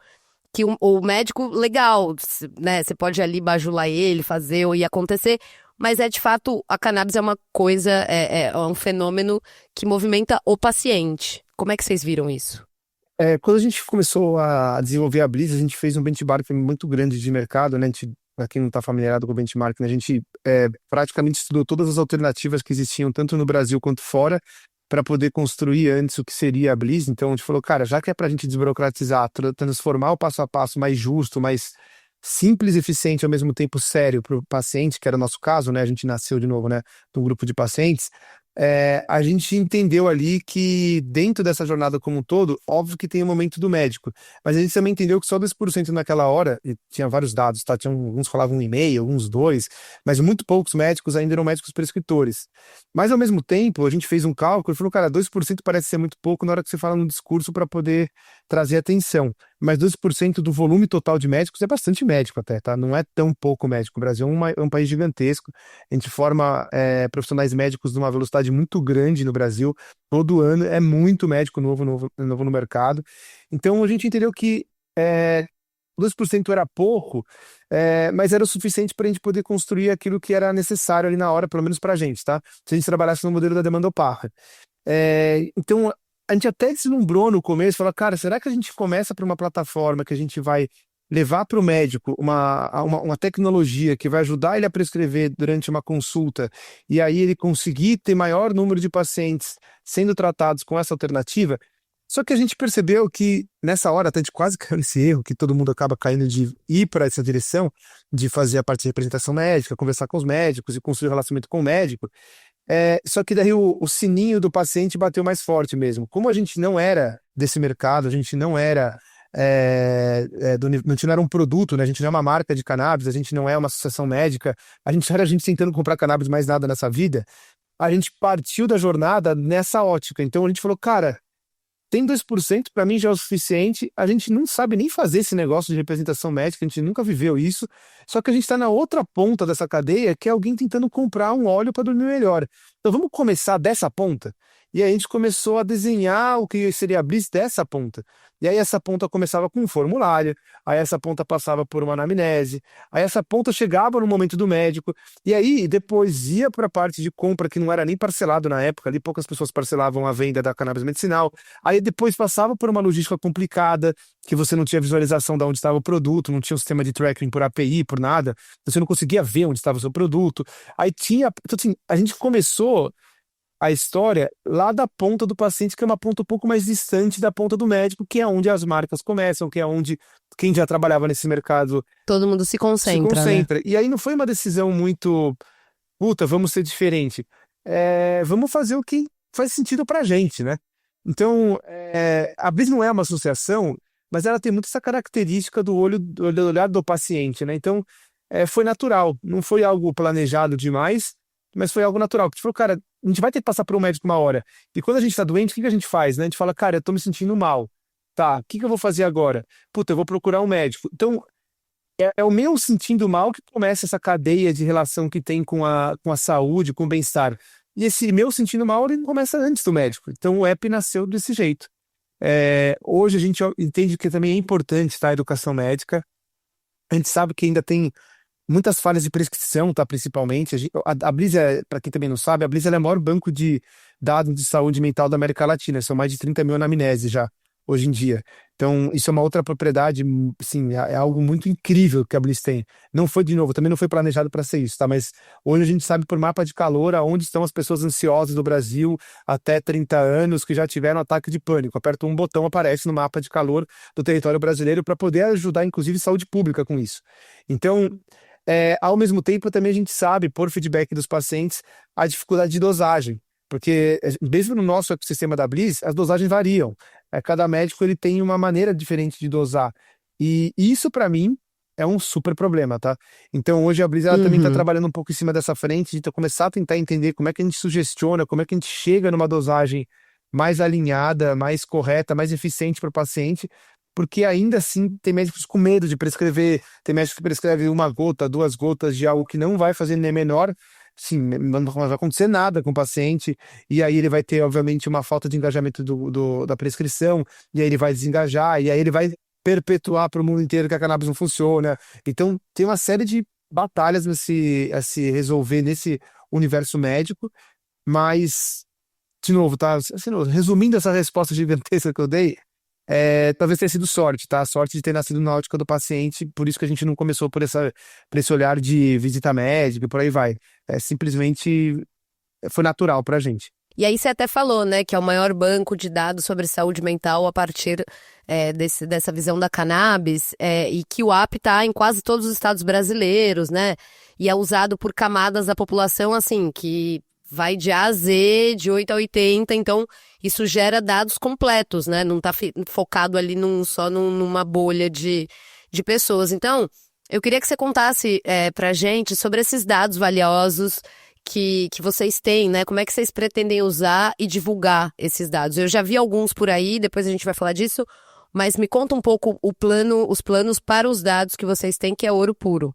que o médico, legal, né? Você pode ali bajular ele, fazer ou ir acontecer, mas de fato, a cannabis é uma coisa, é um fenômeno que movimenta o paciente. Como é que vocês viram isso? Quando a gente começou a desenvolver a Bliss, a gente fez um benchmark muito grande de mercado, né? Para quem não está familiarizado com o benchmark, né? A gente praticamente estudou todas as alternativas que existiam, tanto no Brasil quanto fora, para poder construir antes o que seria a Bliss. Então a gente falou, cara, já que é para a gente desburocratizar, transformar o passo a passo mais justo, mais simples e eficiente, ao mesmo tempo sério para o paciente, que era o nosso caso, né? A gente nasceu de novo, né, de um grupo de pacientes. A gente entendeu ali que dentro dessa jornada como um todo, óbvio que tem o momento do médico, mas a gente também entendeu que só 2% naquela hora, e tinha vários dados, tá? Alguns falavam 1,5%, alguns 2%, mas muito poucos médicos ainda eram médicos prescritores. Mas ao mesmo tempo, a gente fez um cálculo e falou, cara, 2% parece ser muito pouco na hora que você fala no discurso para poder trazer atenção. Mas 2% do volume total de médicos é bastante médico até, tá? Não é tão pouco médico. O Brasil é um país gigantesco. A gente forma profissionais médicos de uma velocidade muito grande no Brasil. Todo ano é muito médico novo no mercado. Então a gente entendeu que 2% era pouco, mas era o suficiente para a gente poder construir aquilo que era necessário ali na hora, pelo menos para a gente, tá? Se a gente trabalhasse no modelo da demanda opaca. Então a gente até deslumbrou no começo, falou, cara, será que a gente começa por uma plataforma que a gente vai levar para o médico uma tecnologia que vai ajudar ele a prescrever durante uma consulta e aí ele conseguir ter maior número de pacientes sendo tratados com essa alternativa? Só que a gente percebeu que nessa hora, até a gente quase caiu nesse erro, que todo mundo acaba caindo de ir para essa direção, de fazer a parte de representação médica, conversar com os médicos e construir relacionamento com o médico. Só que daí o sininho do paciente bateu mais forte mesmo. Como a gente não era desse mercado, a gente não era a gente não era um produto, né? A gente não é uma marca de cannabis, a gente não é uma associação médica, a gente era a gente tentando comprar cannabis mais nada nessa vida, a gente partiu da jornada nessa ótica. Então a gente falou, cara, tem 2%, para mim já é o suficiente, a gente não sabe nem fazer esse negócio de representação médica, a gente nunca viveu isso, só que a gente está na outra ponta dessa cadeia, que é alguém tentando comprar um óleo para dormir melhor. Então vamos começar dessa ponta? E aí a gente começou a desenhar o que seria a Bliss dessa ponta. E aí essa ponta começava com um formulário, aí essa ponta passava por uma anamnese, aí essa ponta chegava no momento do médico, e aí depois ia para a parte de compra, que não era nem parcelado na época, ali poucas pessoas parcelavam a venda da cannabis medicinal, aí depois passava por uma logística complicada, que você não tinha visualização de onde estava o produto, não tinha um sistema de tracking por API, por nada, você não conseguia ver onde estava o seu produto, aí tinha, então assim, a gente começou a história lá da ponta do paciente, que é uma ponta um pouco mais distante da ponta do médico, que é onde as marcas começam, que é onde quem já trabalhava nesse mercado todo mundo se concentra. Né? E aí não foi uma decisão muito, vamos ser diferente. Vamos fazer o que faz sentido pra gente, né? Então, a Bliss não é uma associação, mas ela tem muito essa característica do olhar do paciente, né? Então, foi natural, não foi algo planejado demais, mas foi algo natural. Porque a gente falou, cara, a gente vai ter que passar por um médico uma hora. E quando a gente tá doente, o que a gente faz, né? A gente fala, cara, eu tô me sentindo mal. Tá, o que eu vou fazer agora? Eu vou procurar um médico. Então, é o meu sentindo mal que começa essa cadeia de relação que tem com a saúde, com o bem-estar. E esse meu sentindo mal, ele começa antes do médico. Então, o app nasceu desse jeito. Hoje a gente entende que também é importante, tá, a educação médica. A gente sabe que ainda tem muitas falhas de prescrição, tá? Principalmente. A Bliss, para quem também não sabe, a Bliss é o maior banco de dados de saúde mental da América Latina. São mais de 30 mil anamneses já, hoje em dia. Então, isso é uma outra propriedade, assim, é algo muito incrível que a Bliss tem. Não foi, de novo, também não foi planejado para ser isso, tá? Mas hoje a gente sabe por mapa de calor aonde estão as pessoas ansiosas do Brasil até 30 anos que já tiveram ataque de pânico. Aperta um botão, aparece no mapa de calor do território brasileiro para poder ajudar, inclusive, saúde pública com isso. Então, ao mesmo tempo, também a gente sabe, por feedback dos pacientes, a dificuldade de dosagem. Porque, mesmo no nosso ecossistema da Bliss, as dosagens variam. Cada médico ele tem uma maneira diferente de dosar. E isso, para mim, é um super problema, tá? Então, hoje a Bliss ela também está trabalhando um pouco em cima dessa frente, de começar a tentar entender como é que a gente sugestiona, como é que a gente chega numa dosagem mais alinhada, mais correta, mais eficiente para o paciente, porque ainda assim tem médicos com medo de prescrever, tem médicos que prescrevem 1 gota, 2 gotas de algo que não vai fazer nem menor, sim, não vai acontecer nada com o paciente, e aí ele vai ter, obviamente, uma falta de engajamento da prescrição, e aí ele vai desengajar, e aí ele vai perpetuar para o mundo inteiro que a cannabis não funciona. Então, tem uma série de batalhas a se resolver nesse universo médico, mas, de novo, tá? Assim, resumindo essa resposta gigantesca que eu dei, talvez tenha sido sorte, tá? Sorte de ter nascido na ótica do paciente, por isso que a gente não começou por esse olhar de visita médica e por aí vai. Simplesmente foi natural pra gente. E aí você até falou, né, que é o maior banco de dados sobre saúde mental a partir dessa visão da cannabis, e que o app está em quase todos os estados brasileiros, né, e é usado por camadas da população, assim, que vai de A a Z, de 8 a 80, então isso gera dados completos, né, não está focado ali só numa bolha de pessoas. Então, eu queria que você contasse pra gente sobre esses dados valiosos que vocês têm, né? Como é que vocês pretendem usar e divulgar esses dados? Eu já vi alguns por aí, depois a gente vai falar disso, mas me conta um pouco os planos para os dados que vocês têm, que é ouro puro.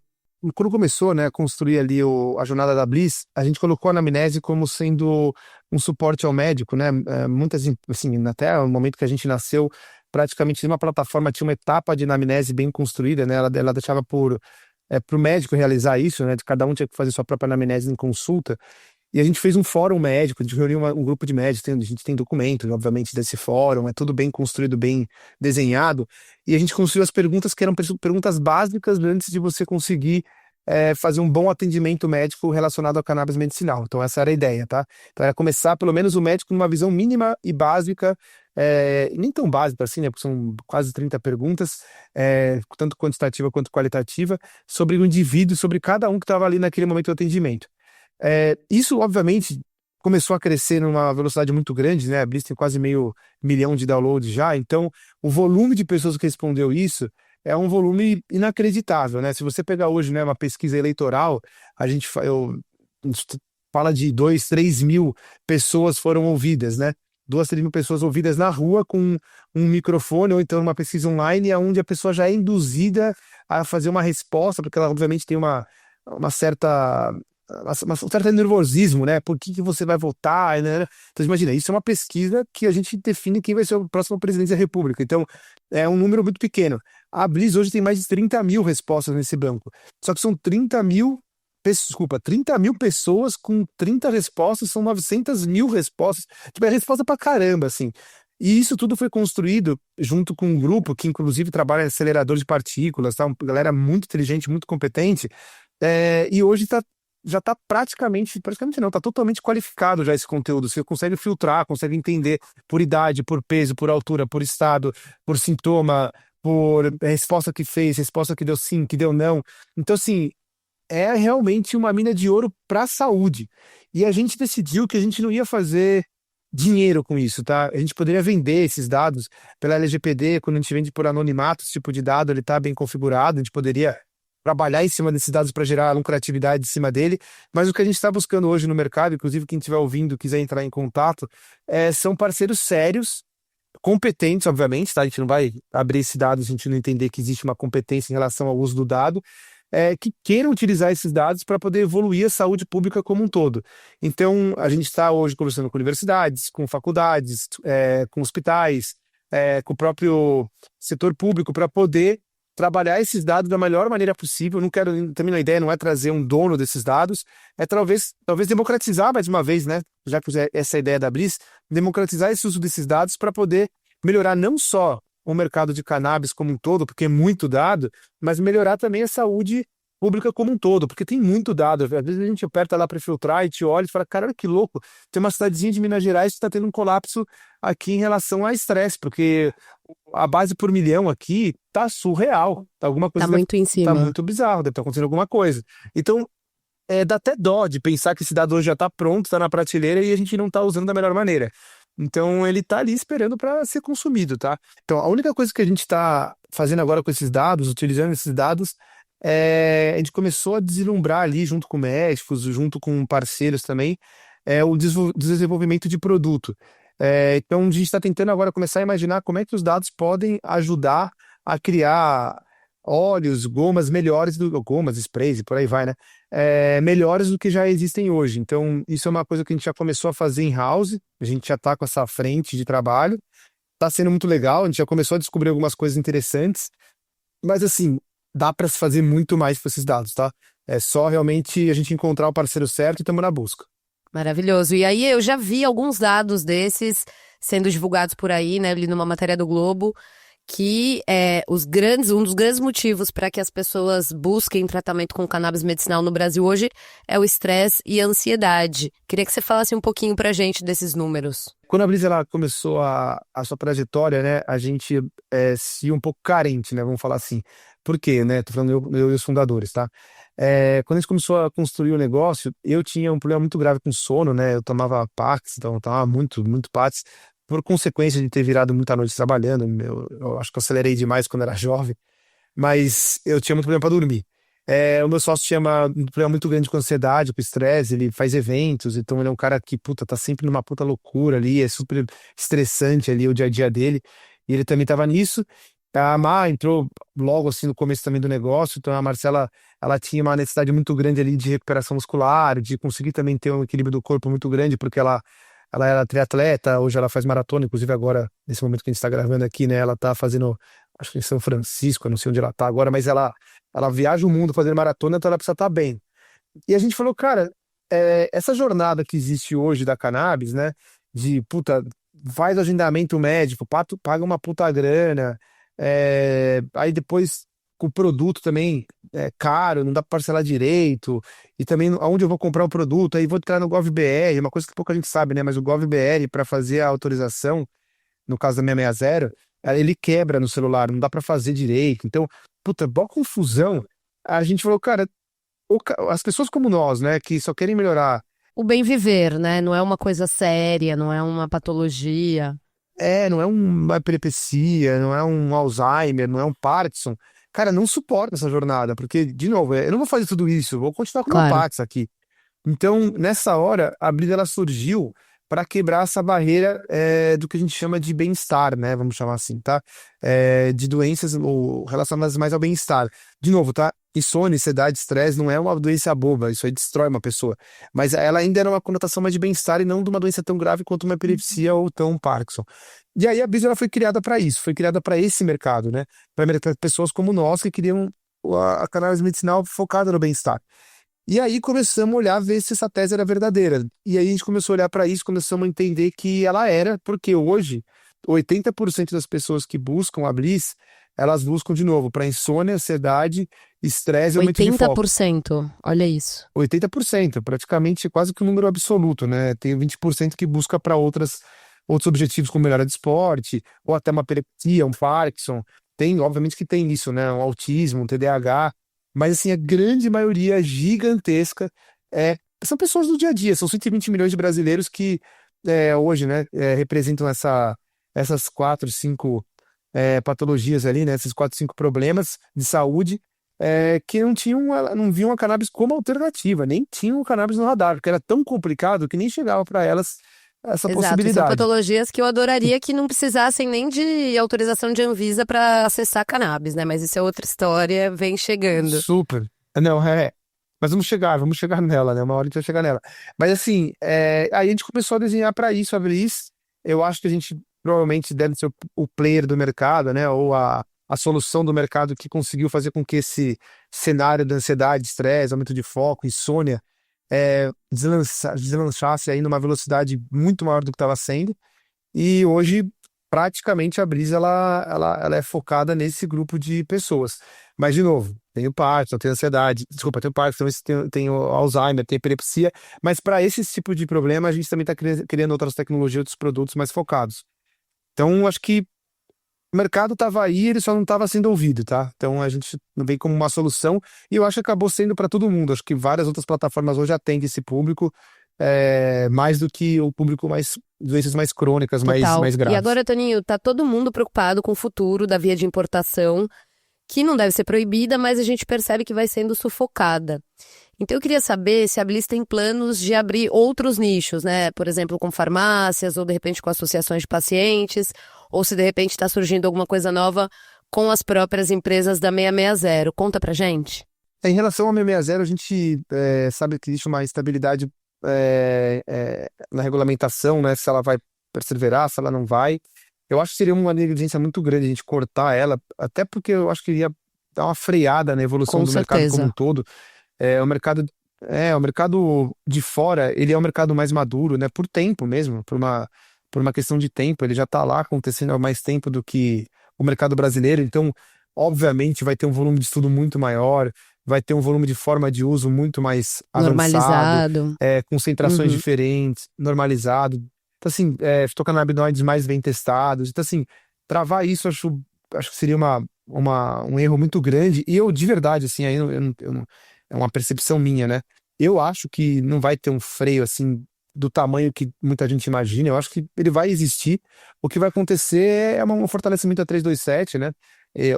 Quando começou, né, a construir ali a jornada da Bliss, a gente colocou a anamnese como sendo um suporte ao médico, né? Muitas, assim, até o momento que a gente nasceu, praticamente uma plataforma tinha uma etapa de anamnese bem construída, né? Ela deixava para o médico realizar isso, né? Cada um tinha que fazer sua própria anamnese em consulta. E a gente fez um fórum médico, a gente reuniu um grupo de médicos, a gente tem documentos, obviamente, desse fórum, é tudo bem construído, bem desenhado, e a gente construiu as perguntas que eram perguntas básicas antes de você conseguir fazer um bom atendimento médico relacionado ao cannabis medicinal. Então essa era a ideia, tá? Então era começar, pelo menos, o médico numa visão mínima e básica, nem tão básica assim, né? Porque são quase 30 perguntas, tanto quantitativa quanto qualitativa, sobre o indivíduo, sobre cada um que estava ali naquele momento do atendimento. Isso, obviamente, começou a crescer numa velocidade muito grande, né? A Bliss tem quase 500 mil de downloads já, então o volume de pessoas que respondeu isso é um volume inacreditável, né? Se você pegar hoje, né, uma pesquisa eleitoral, a gente fala de 2, 3 mil pessoas foram ouvidas, né? 2, 3 mil pessoas ouvidas na rua com um microfone, ou então uma pesquisa online, onde a pessoa já é induzida a fazer uma resposta, porque ela obviamente tem um certo nervosismo, né? Por que você vai votar, né? Então, imagina, isso é uma pesquisa que a gente define quem vai ser o próximo presidente da República. Então, é um número muito pequeno. A Bliss hoje tem mais de 30 mil respostas nesse banco. Só que são 30 mil pessoas com 30 respostas, são 900 mil respostas. Tipo, é resposta pra caramba, assim. E isso tudo foi construído junto com um grupo que, inclusive, trabalha em acelerador de partículas, tá? Uma galera muito inteligente, muito competente. E hoje já está praticamente não, está totalmente qualificado já esse conteúdo. Você consegue filtrar, consegue entender por idade, por peso, por altura, por estado, por sintoma, por resposta que fez, resposta que deu sim, que deu não. Então, assim, é realmente uma mina de ouro para a saúde. E a gente decidiu que a gente não ia fazer dinheiro com isso, tá? A gente poderia vender esses dados pela LGPD, quando a gente vende por anonimato, esse tipo de dado, ele está bem configurado, a gente poderia trabalhar em cima desses dados para gerar lucratividade em cima dele, mas o que a gente está buscando hoje no mercado, inclusive quem estiver ouvindo, quiser entrar em contato, são parceiros sérios, competentes, obviamente, tá? A gente não vai abrir esse dado se a gente não entender que existe uma competência em relação ao uso do dado, que queiram utilizar esses dados para poder evoluir a saúde pública como um todo. Então, a gente está hoje conversando com universidades, com faculdades, com hospitais, com o próprio setor público, para poder trabalhar esses dados da melhor maneira possível. Não quero, também a ideia não é trazer um dono desses dados, talvez democratizar mais uma vez, né? Já que essa é a ideia da Bliss, democratizar esse uso desses dados para poder melhorar não só o mercado de cannabis como um todo, porque é muito dado, mas melhorar também a saúde pública como um todo, porque tem muito dado. Às vezes a gente aperta lá para filtrar e te olha e fala, cara, que louco, tem uma cidadezinha de Minas Gerais que está tendo um colapso aqui em relação a estresse, porque a base por milhão aqui tá surreal, tá alguma coisa, tá muito em cima, tá muito bizarro, deve estar acontecendo alguma coisa. Então, dá até dó de pensar que esse dado hoje já tá pronto, tá na prateleira e a gente não tá usando da melhor maneira. Então, ele tá ali esperando para ser consumido, tá? Então, a única coisa que a gente tá fazendo agora com esses dados, utilizando esses dados, a gente começou a deslumbrar ali, junto com médicos, junto com parceiros também, o desenvolvimento de produto. Então, a gente está tentando agora começar a imaginar como é que os dados podem ajudar a criar óleos, gomas melhores, gomas, sprays e por aí vai, né? Melhores do que já existem hoje. Então, isso é uma coisa que a gente já começou a fazer in-house, a gente já está com essa frente de trabalho, está sendo muito legal, a gente já começou a descobrir algumas coisas interessantes, mas assim, dá para se fazer muito mais com esses dados, tá? É só realmente a gente encontrar o parceiro certo e estamos na busca. Maravilhoso. E aí eu já vi alguns dados desses sendo divulgados por aí, né? Li numa matéria do Globo, que um dos grandes motivos para que as pessoas busquem tratamento com cannabis medicinal no Brasil hoje é o estresse e a ansiedade. Queria que você falasse um pouquinho pra gente desses números. Quando a Blizz ela começou a sua trajetória, né, a gente se um pouco carente, né, vamos falar assim. Por quê, né? Tô falando eu e os fundadores, tá? Quando a gente começou a construir o negócio, eu tinha um problema muito grave com sono, né? Eu tomava Pax, então eu tomava muito, muito Pax, por consequência de ter virado muita noite trabalhando. Eu acho que eu acelerei demais quando era jovem, mas eu tinha muito problema para dormir. O meu sócio tinha um problema muito grande com ansiedade, com estresse, ele faz eventos, então ele é um cara que, puta, tá sempre numa puta loucura ali, é super estressante ali o dia a dia dele, e ele também tava nisso. A Má entrou logo assim no começo também do negócio, então a Marcela, ela tinha uma necessidade muito grande ali de recuperação muscular, de conseguir também ter um equilíbrio do corpo muito grande, porque ela era triatleta, hoje ela faz maratona, inclusive agora, nesse momento que a gente está gravando aqui, né, ela tá fazendo, acho que em São Francisco, eu não sei onde ela tá agora, mas ela viaja o mundo fazendo maratona, então ela precisa estar bem. E a gente falou, cara, essa jornada que existe hoje da cannabis, né, de, puta, faz agendamento médico, paga uma puta grana, aí depois o produto também é caro, não dá para parcelar direito, e também aonde eu vou comprar o produto, aí vou entrar no GovBR, uma coisa que pouca gente sabe, né, mas o GovBR, para fazer a autorização, no caso da 660, ele quebra no celular, não dá para fazer direito, então, puta, boa confusão. A gente falou, cara, as pessoas como nós, né, que só querem melhorar. O bem viver, né? Não é uma coisa séria, não é uma patologia. Não é uma epilepsia, não é um Alzheimer, não é um Parkinson. Cara, não suporta essa jornada, porque, de novo, eu não vou fazer tudo isso, eu vou continuar com o meu Claro. Pax aqui. Então, nessa hora, a Blizz ela surgiu para quebrar essa barreira do que a gente chama de bem-estar, né? Vamos chamar assim, tá? De doenças ou relacionadas mais ao bem-estar. De novo, tá? Insônia, ansiedade, estresse não é uma doença boba, isso aí destrói uma pessoa. Mas ela ainda era uma conotação mais de bem-estar e não de uma doença tão grave quanto uma epilepsia ou tão Parkinson. E aí a Blizz ela foi criada para isso, foi criada para esse mercado, né? Para pessoas como nós que queriam a cannabis medicinal focada no bem-estar. E aí começamos a olhar, ver se essa tese era verdadeira. E aí a gente começou a olhar para isso, começamos a entender que ela era, porque hoje 80% das pessoas que buscam a Blizz, elas buscam de novo para insônia, ansiedade, estresse e aumento de foco. 80%, olha isso. 80%, praticamente quase que um número absoluto, né? Tem 20% que busca para outros objetivos, como melhora de esporte, ou até uma epilepsia, um Parkinson. Obviamente que tem isso, né? Um autismo, um TDAH. Mas, assim, a grande maioria gigantesca são pessoas do dia a dia. São 120 milhões de brasileiros que hoje, né, representam essas 4, 5 patologias ali, né? Esses 4, 5 problemas de saúde que não viam a cannabis como alternativa, nem tinham o cannabis no radar, porque era tão complicado que nem chegava para elas essa Exato, possibilidade. são patologias que eu adoraria que não precisassem nem de autorização de Anvisa para acessar cannabis, né? Mas isso é outra história, vem chegando. Super. Não, mas vamos chegar nela, né? Uma hora a gente vai chegar nela. Mas assim, aí a gente começou a desenhar para isso, a Blizz. Eu acho que a gente provavelmente deve ser o player do mercado, né? Ou a solução do mercado que conseguiu fazer com que esse cenário de ansiedade, estresse, aumento de foco, insônia, deslanchasse aí numa velocidade muito maior do que estava sendo. E hoje, praticamente, a Blizz ela é focada nesse grupo de pessoas. Mas, de novo, tem o Parkinson, tem ansiedade, desculpa, tem o Parkinson, tem o Alzheimer, tem epilepsia, mas para esse tipo de problema, a gente também está criando outras tecnologias, outros produtos mais focados. Então, acho que o mercado estava aí, ele só não estava sendo ouvido, tá? Então a gente vem como uma solução e eu acho que acabou sendo para todo mundo. Acho que várias outras plataformas hoje atendem esse público mais do que o público doenças mais crônicas, mais graves. E agora, Toninho, tá todo mundo preocupado com o futuro da via de importação, que não deve ser proibida, mas a gente percebe que vai sendo sufocada. Então eu queria saber se a Blizz tem planos de abrir outros nichos, né? Por exemplo, com farmácias ou de repente com associações de pacientes, ou se de repente está surgindo alguma coisa nova com as próprias empresas da 660. Conta pra gente. Em relação ao 660, a gente sabe que existe uma instabilidade na regulamentação, né? Se ela vai perseverar, se ela não vai. Eu acho que seria uma negligência muito grande a gente cortar ela, até porque eu acho que iria dar uma freada na evolução Com do mercado certeza. como um todo. O mercado de fora, ele é um mercado mais maduro, né? Por tempo mesmo, por uma questão de tempo. Ele já está lá acontecendo há mais tempo do que o mercado brasileiro. Então, obviamente, vai ter um volume de estudo muito maior, vai ter um volume de forma de uso muito mais avançado, Normalizado. concentrações Uhum. diferentes, normalizado. Então, assim, fitocannabinoides mais bem testados. Então, assim, travar isso, acho que seria um erro muito grande. E eu, de verdade, assim, aí é uma percepção minha, né? Eu acho que não vai ter um freio, assim, do tamanho que muita gente imagina. Eu acho que ele vai existir. O que vai acontecer é um fortalecimento da 327, né?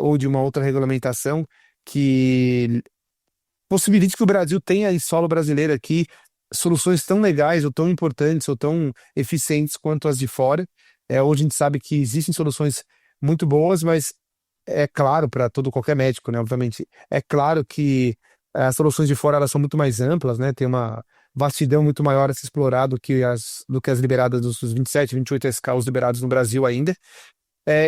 Ou de uma outra regulamentação que possibilite que o Brasil tenha em solo brasileiro aqui soluções tão legais ou tão importantes ou tão eficientes quanto as de fora. Hoje a gente sabe que existem soluções muito boas, mas é claro para qualquer médico, né? Obviamente, é claro que as soluções de fora elas são muito mais amplas, né? Tem uma vastidão muito maior a se explorar do que as liberadas dos 27, 28 SKUs liberados no Brasil ainda.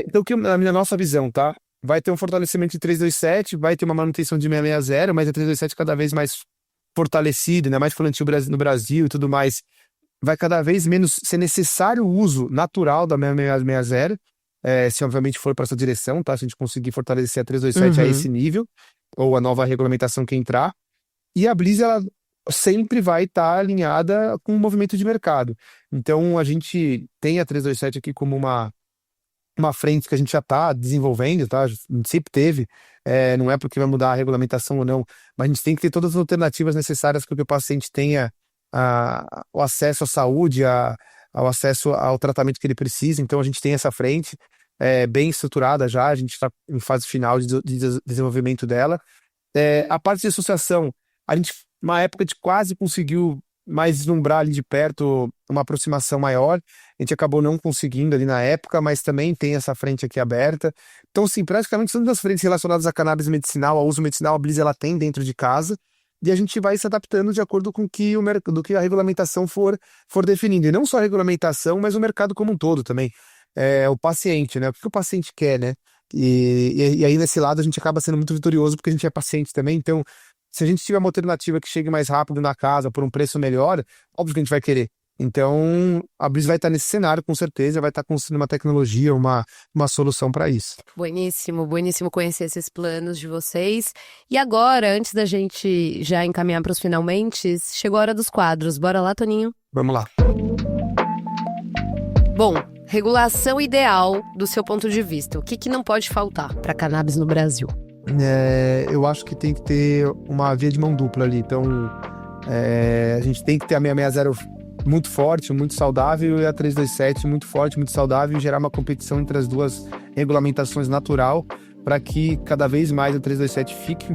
Então, na nossa visão, tá? Vai ter um fortalecimento de 327, vai ter uma manutenção de 660, mas a 327 cada vez mais fortalecida, né? Mais plantio no Brasil e tudo mais. Vai cada vez menos ser necessário o uso natural da 660, se obviamente for para essa direção, tá? Se a gente conseguir fortalecer a 327 a esse nível, ou a nova regulamentação que entrar. E a Bliss, ela sempre vai estar alinhada com o movimento de mercado. Então, a gente tem a 327 aqui como uma frente que a gente já está desenvolvendo, tá? A gente sempre teve, não é porque vai mudar a regulamentação ou não, mas a gente tem que ter todas as alternativas necessárias para que o paciente tenha o acesso à saúde, ao acesso ao tratamento que ele precisa. Então a gente tem essa frente bem estruturada já, a gente está em fase final de desenvolvimento dela. A parte de associação, a gente, uma época, de quase conseguiu mais vislumbrar ali de perto uma aproximação maior. A gente acabou não conseguindo ali na época, mas também tem essa frente aqui aberta. Então, assim, praticamente todas as frentes relacionadas à cannabis medicinal, ao uso medicinal, a Bliss ela tem dentro de casa, e a gente vai se adaptando de acordo com do que a regulamentação for definindo. E não só a regulamentação, mas o mercado como um todo também. O paciente, né? O que o paciente quer, né? E aí, nesse lado, a gente acaba sendo muito vitorioso porque a gente é paciente também. Então, se a gente tiver uma alternativa que chegue mais rápido na casa por um preço melhor, óbvio que a gente vai querer. Então, a Bliss vai estar nesse cenário, com certeza, vai estar construindo uma tecnologia, uma solução para isso. Bueníssimo, bueníssimo conhecer esses planos de vocês. E agora, antes da gente já encaminhar para os finalmente, chegou a hora dos quadros. Bora lá, Toninho? Vamos lá. Bom, regulação ideal do seu ponto de vista. O que não pode faltar para cannabis no Brasil? Eu acho que tem que ter uma via de mão dupla ali. Então, a gente tem que ter a 660 muito forte, muito saudável, e a 327 muito forte, muito saudável, e gerar uma competição entre as duas regulamentações natural, para que cada vez mais a 327 fique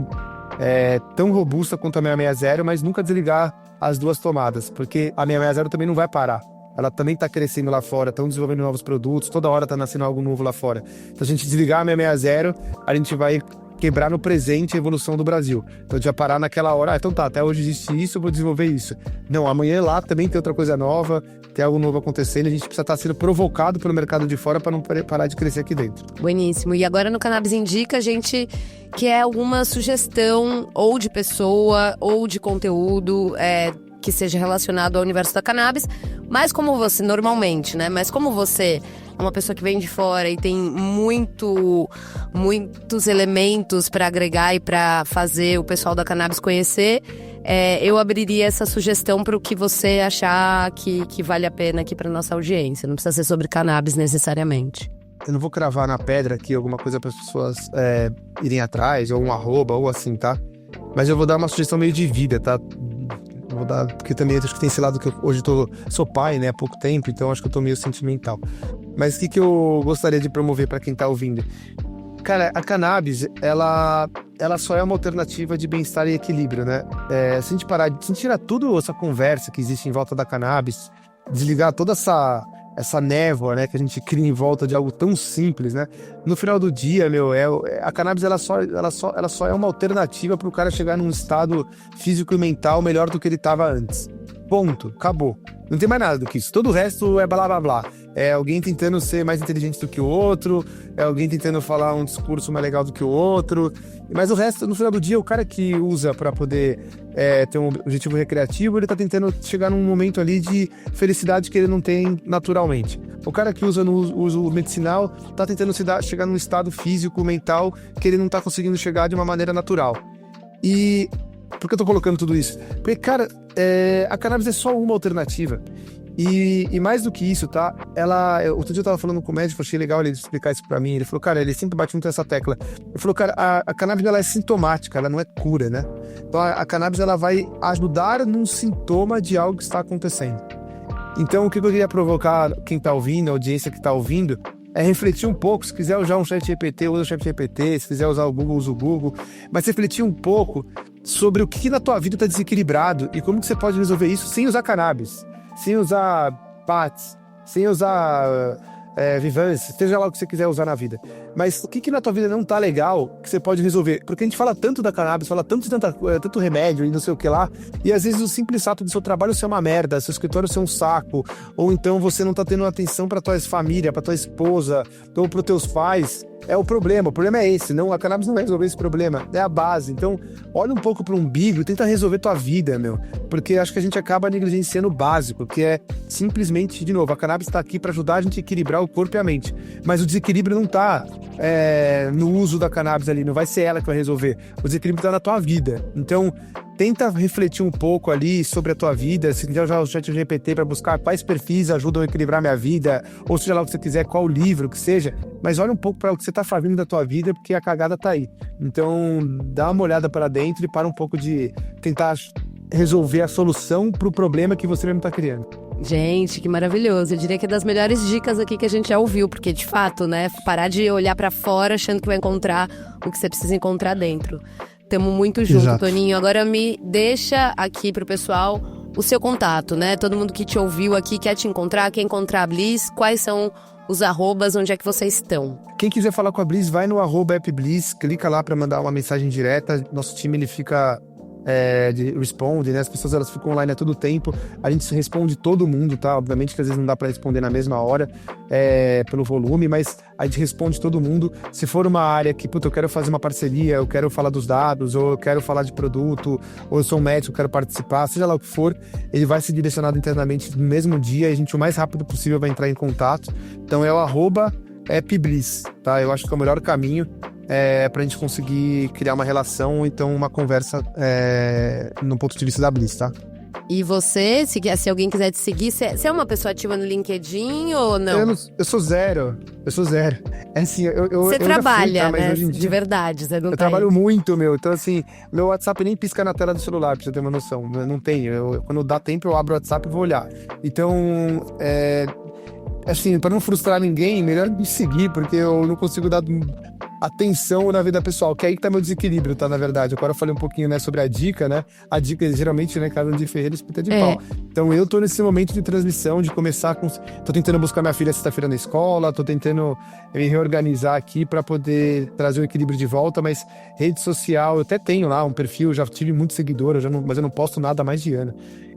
tão robusta quanto a 660, mas nunca desligar as duas tomadas, porque a 660 também não vai parar. Ela também está crescendo lá fora, estão desenvolvendo novos produtos, toda hora está nascendo algo novo lá fora. Então, se a gente desligar a 660, a gente vai quebrar no presente a evolução do Brasil. Então, a gente vai parar naquela hora, então tá, até hoje existe isso, eu vou desenvolver isso. Não, amanhã lá também tem outra coisa nova, tem algo novo acontecendo, a gente precisa estar sendo provocado pelo mercado de fora para não parar de crescer aqui dentro. Bueníssimo. E agora no Cannabis Indica, a gente quer alguma sugestão ou de pessoa ou de conteúdo que seja relacionado ao universo da cannabis, mas como você, normalmente, né? Mas como você é uma pessoa que vem de fora e tem muitos elementos para agregar e para fazer o pessoal da cannabis conhecer, eu abriria essa sugestão para o que você achar que vale a pena aqui para nossa audiência. Não precisa ser sobre cannabis necessariamente. Eu não vou cravar na pedra aqui alguma coisa para as pessoas irem atrás, ou um arroba, ou assim, tá? Mas eu vou dar uma sugestão meio de vida, tá? Vou dar, porque também acho que tem esse lado que hoje sou pai, né, há pouco tempo, então acho que eu tô meio sentimental. Mas o que eu gostaria de promover para quem tá ouvindo? Cara, a cannabis, ela só é uma alternativa de bem-estar e equilíbrio, né? Se a gente tirar toda essa conversa que existe em volta da cannabis, desligar toda essa névoa, né, que a gente cria em volta de algo tão simples, né? No final do dia, a cannabis ela só é uma alternativa para o cara chegar num estado físico e mental melhor do que ele estava antes. Ponto, acabou. Não tem mais nada do que isso. Todo o resto é blá blá blá. é alguém tentando ser mais inteligente do que o outro, é alguém tentando falar um discurso mais legal do que o outro, mas o resto, no final do dia, o cara que usa para poder ter um objetivo recreativo, ele tá tentando chegar num momento ali de felicidade que ele não tem naturalmente. O cara que usa no uso medicinal tá tentando chegar num estado físico, mental, que ele não tá conseguindo chegar de uma maneira natural. E por que eu tô colocando tudo isso? Porque, cara, a cannabis é só uma alternativa. E mais do que isso, tá? Outro dia eu tava falando com o médico, achei legal ele explicar isso pra mim. Ele falou, cara, ele sempre bate muito nessa tecla. Ele falou, cara, a cannabis ela é sintomática, ela não é cura, né? Então a cannabis ela vai ajudar num sintoma de algo que está acontecendo. Então o que eu queria provocar quem tá ouvindo, a audiência que tá ouvindo, é refletir um pouco. Se quiser usar um ChatGPT, usa o ChatGPT. Se quiser usar o Google, usa o Google. Mas refletir um pouco sobre o que na tua vida tá desequilibrado e como que você pode resolver isso sem usar cannabis. Sem usar PATs, sem usar Vivance, seja lá o que você quiser usar na vida. Mas o que na tua vida não tá legal que você pode resolver? Porque a gente fala tanto da cannabis, fala tanto remédio e não sei o que lá, e às vezes o simples fato do seu trabalho ser uma merda, seu escritório ser um saco, ou então você não tá tendo atenção pra tua família, pra tua esposa, ou pros teus pais, é o problema. O problema é esse, não, a cannabis não vai resolver esse problema, é a base. Então, olha um pouco pro umbigo e tenta resolver tua vida, meu. Porque acho que a gente acaba negligenciando o básico, que é simplesmente, de novo, a cannabis tá aqui pra ajudar a gente a equilibrar o corpo e a mente. Mas o desequilíbrio não tá no uso da cannabis ali, não vai ser ela que vai resolver. O desequilíbrio tá na tua vida. Então, tenta refletir um pouco ali sobre a tua vida. Se quiser usar o ChatGPT para buscar quais perfis ajudam a equilibrar minha vida, ou seja lá o que você quiser, qual livro que seja, mas olha um pouco para o que você tá fazendo da tua vida, porque a cagada tá aí. Então, dá uma olhada para dentro e para um pouco de tentar resolver a solução pro problema que você mesmo tá criando. Gente, que maravilhoso. Eu diria que é das melhores dicas aqui que a gente já ouviu, porque de fato, né, parar de olhar pra fora achando que vai encontrar o que você precisa encontrar dentro. Tamo muito junto, Exato. Toninho. Agora me deixa aqui pro pessoal o seu contato, né? Todo mundo que te ouviu aqui quer te encontrar, quer encontrar a Bliss. Quais são os arrobas, onde é que vocês estão? Quem quiser falar com a Bliss, vai no @appbliss, clica lá para mandar uma mensagem direta. Nosso time ele fica responde, né? As pessoas elas ficam online a todo tempo. A gente responde todo mundo, tá? Obviamente que às vezes não dá para responder na mesma hora pelo volume, mas a gente responde todo mundo. Se for uma área que, eu quero fazer uma parceria, eu quero falar dos dados, ou eu quero falar de produto, ou eu sou um médico, quero participar, seja lá o que for, ele vai ser direcionado internamente no mesmo dia e a gente o mais rápido possível vai entrar em contato. Então é o @appbliss, tá? Eu acho que é o melhor caminho pra gente conseguir criar uma relação, ou então uma conversa no ponto de vista da Bliss, tá? E você, se alguém quiser te seguir, você é uma pessoa ativa no LinkedIn ou não? Eu sou zero. É assim, Você trabalha, fui, tá? Mas né? hoje em dia, De verdade, você não eu tá trabalho aí. muito, meu. Então, assim, meu WhatsApp nem pisca na tela do celular, pra você ter uma noção. Não tem. Quando dá tempo, eu abro o WhatsApp e vou olhar. Então, assim, pra não frustrar ninguém, melhor me seguir, porque eu não consigo dar atenção na vida pessoal, que aí que tá meu desequilíbrio, tá, na verdade. Agora eu falei um pouquinho, né, sobre a dica, né? A dica, geralmente, né, casa de ferreiro, espeta de pau. Então eu tô nesse momento de transmissão, de começar com... Tô tentando buscar minha filha sexta-feira na escola, tô tentando me reorganizar aqui pra poder trazer o equilíbrio de volta, mas rede social, eu até tenho lá um perfil, já tive muito seguidor, mas eu não posto nada há mais de ano.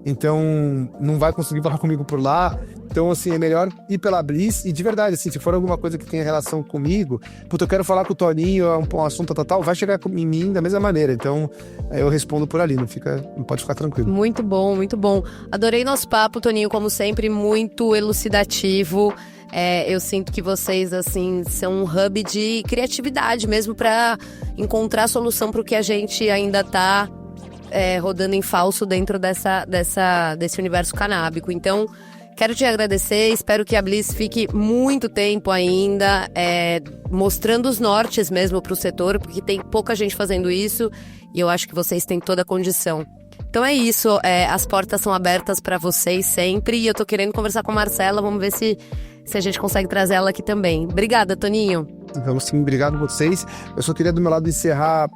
Então, não vai conseguir falar comigo por lá. Então, assim, é melhor ir pela Bliss. E de verdade, assim, se for alguma coisa que tenha relação comigo, eu quero falar com o Toninho, um assunto tal, vai chegar em mim da mesma maneira. Então, eu respondo por ali, não pode ficar tranquilo. Muito bom, muito bom. Adorei nosso papo, Toninho, como sempre, muito elucidativo. Eu sinto que vocês, assim, são um hub de criatividade mesmo para encontrar solução para o que a gente ainda tá rodando em falso dentro desse universo canábico. Então, quero te agradecer, espero que a Bliss fique muito tempo ainda mostrando os nortes mesmo para o setor, porque tem pouca gente fazendo isso e eu acho que vocês têm toda a condição. Então é isso, as portas são abertas para vocês sempre e eu tô querendo conversar com a Marcela, vamos ver se a gente consegue trazer ela aqui também. Obrigada, Toninho. Então, sim, obrigado a vocês. Eu só queria do meu lado encerrar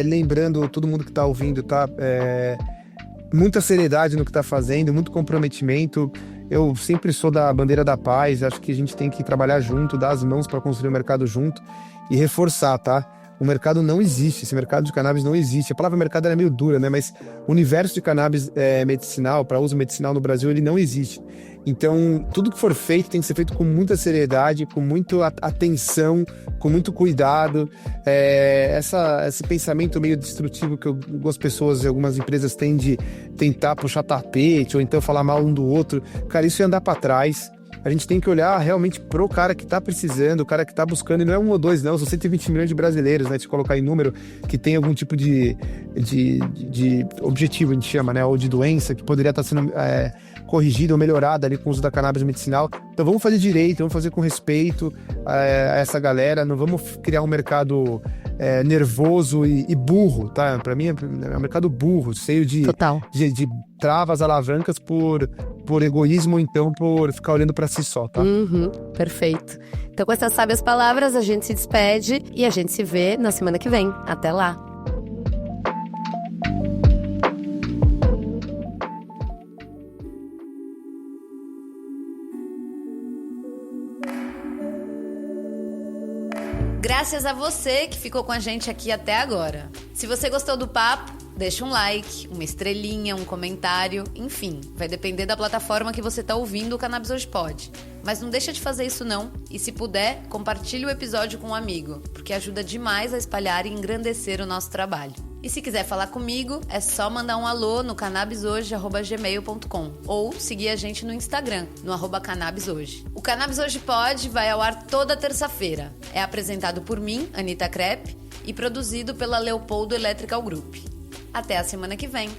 lembrando todo mundo que tá ouvindo, tá? Muita seriedade no que tá fazendo, muito comprometimento. Eu sempre sou da bandeira da paz, acho que a gente tem que trabalhar junto, dar as mãos para construir o mercado junto e reforçar, tá? O mercado não existe, esse mercado de cannabis não existe. A palavra mercado é meio dura, né? Mas o universo de cannabis medicinal, para uso medicinal no Brasil, ele não existe. Então, tudo que for feito tem que ser feito com muita seriedade, com muita atenção, com muito cuidado. Esse pensamento meio destrutivo que algumas pessoas e algumas empresas têm de tentar puxar tapete ou então falar mal um do outro, cara, isso é andar para trás. A gente tem que olhar realmente pro cara que tá precisando, o cara que tá buscando, e não é 1 ou 2, não, são 120 milhões de brasileiros, né, de colocar em número, que tem algum tipo de objetivo, a gente chama, né, ou de doença, que poderia estar sendo corrigida ou melhorada ali com o uso da cannabis medicinal. Então vamos fazer direito, vamos fazer com respeito a essa galera, não vamos criar um mercado nervoso e burro, tá? Pra mim é um mercado burro, cheio de travas, alavancas por egoísmo, então por ficar olhando pra si só, tá? Perfeito. Então com essas sábias palavras a gente se despede e a gente se vê na semana que vem. Até lá! Graças a você que ficou com a gente aqui até agora. Se você gostou do papo, deixa um like, uma estrelinha, um comentário, enfim, vai depender da plataforma que você está ouvindo o Cannabis Hoje Pod. Mas não deixa de fazer isso não, e se puder, compartilhe o episódio com um amigo, porque ajuda demais a espalhar e engrandecer o nosso trabalho. E se quiser falar comigo, é só mandar um alô no cannabishoje@gmail.com ou seguir a gente no Instagram, no @cannabishoje. O Cannabis Hoje Pod vai ao ar toda terça-feira. É apresentado por mim, Anitta Crepe, e produzido pela Leopoldo Electrical Group. Até a semana que vem!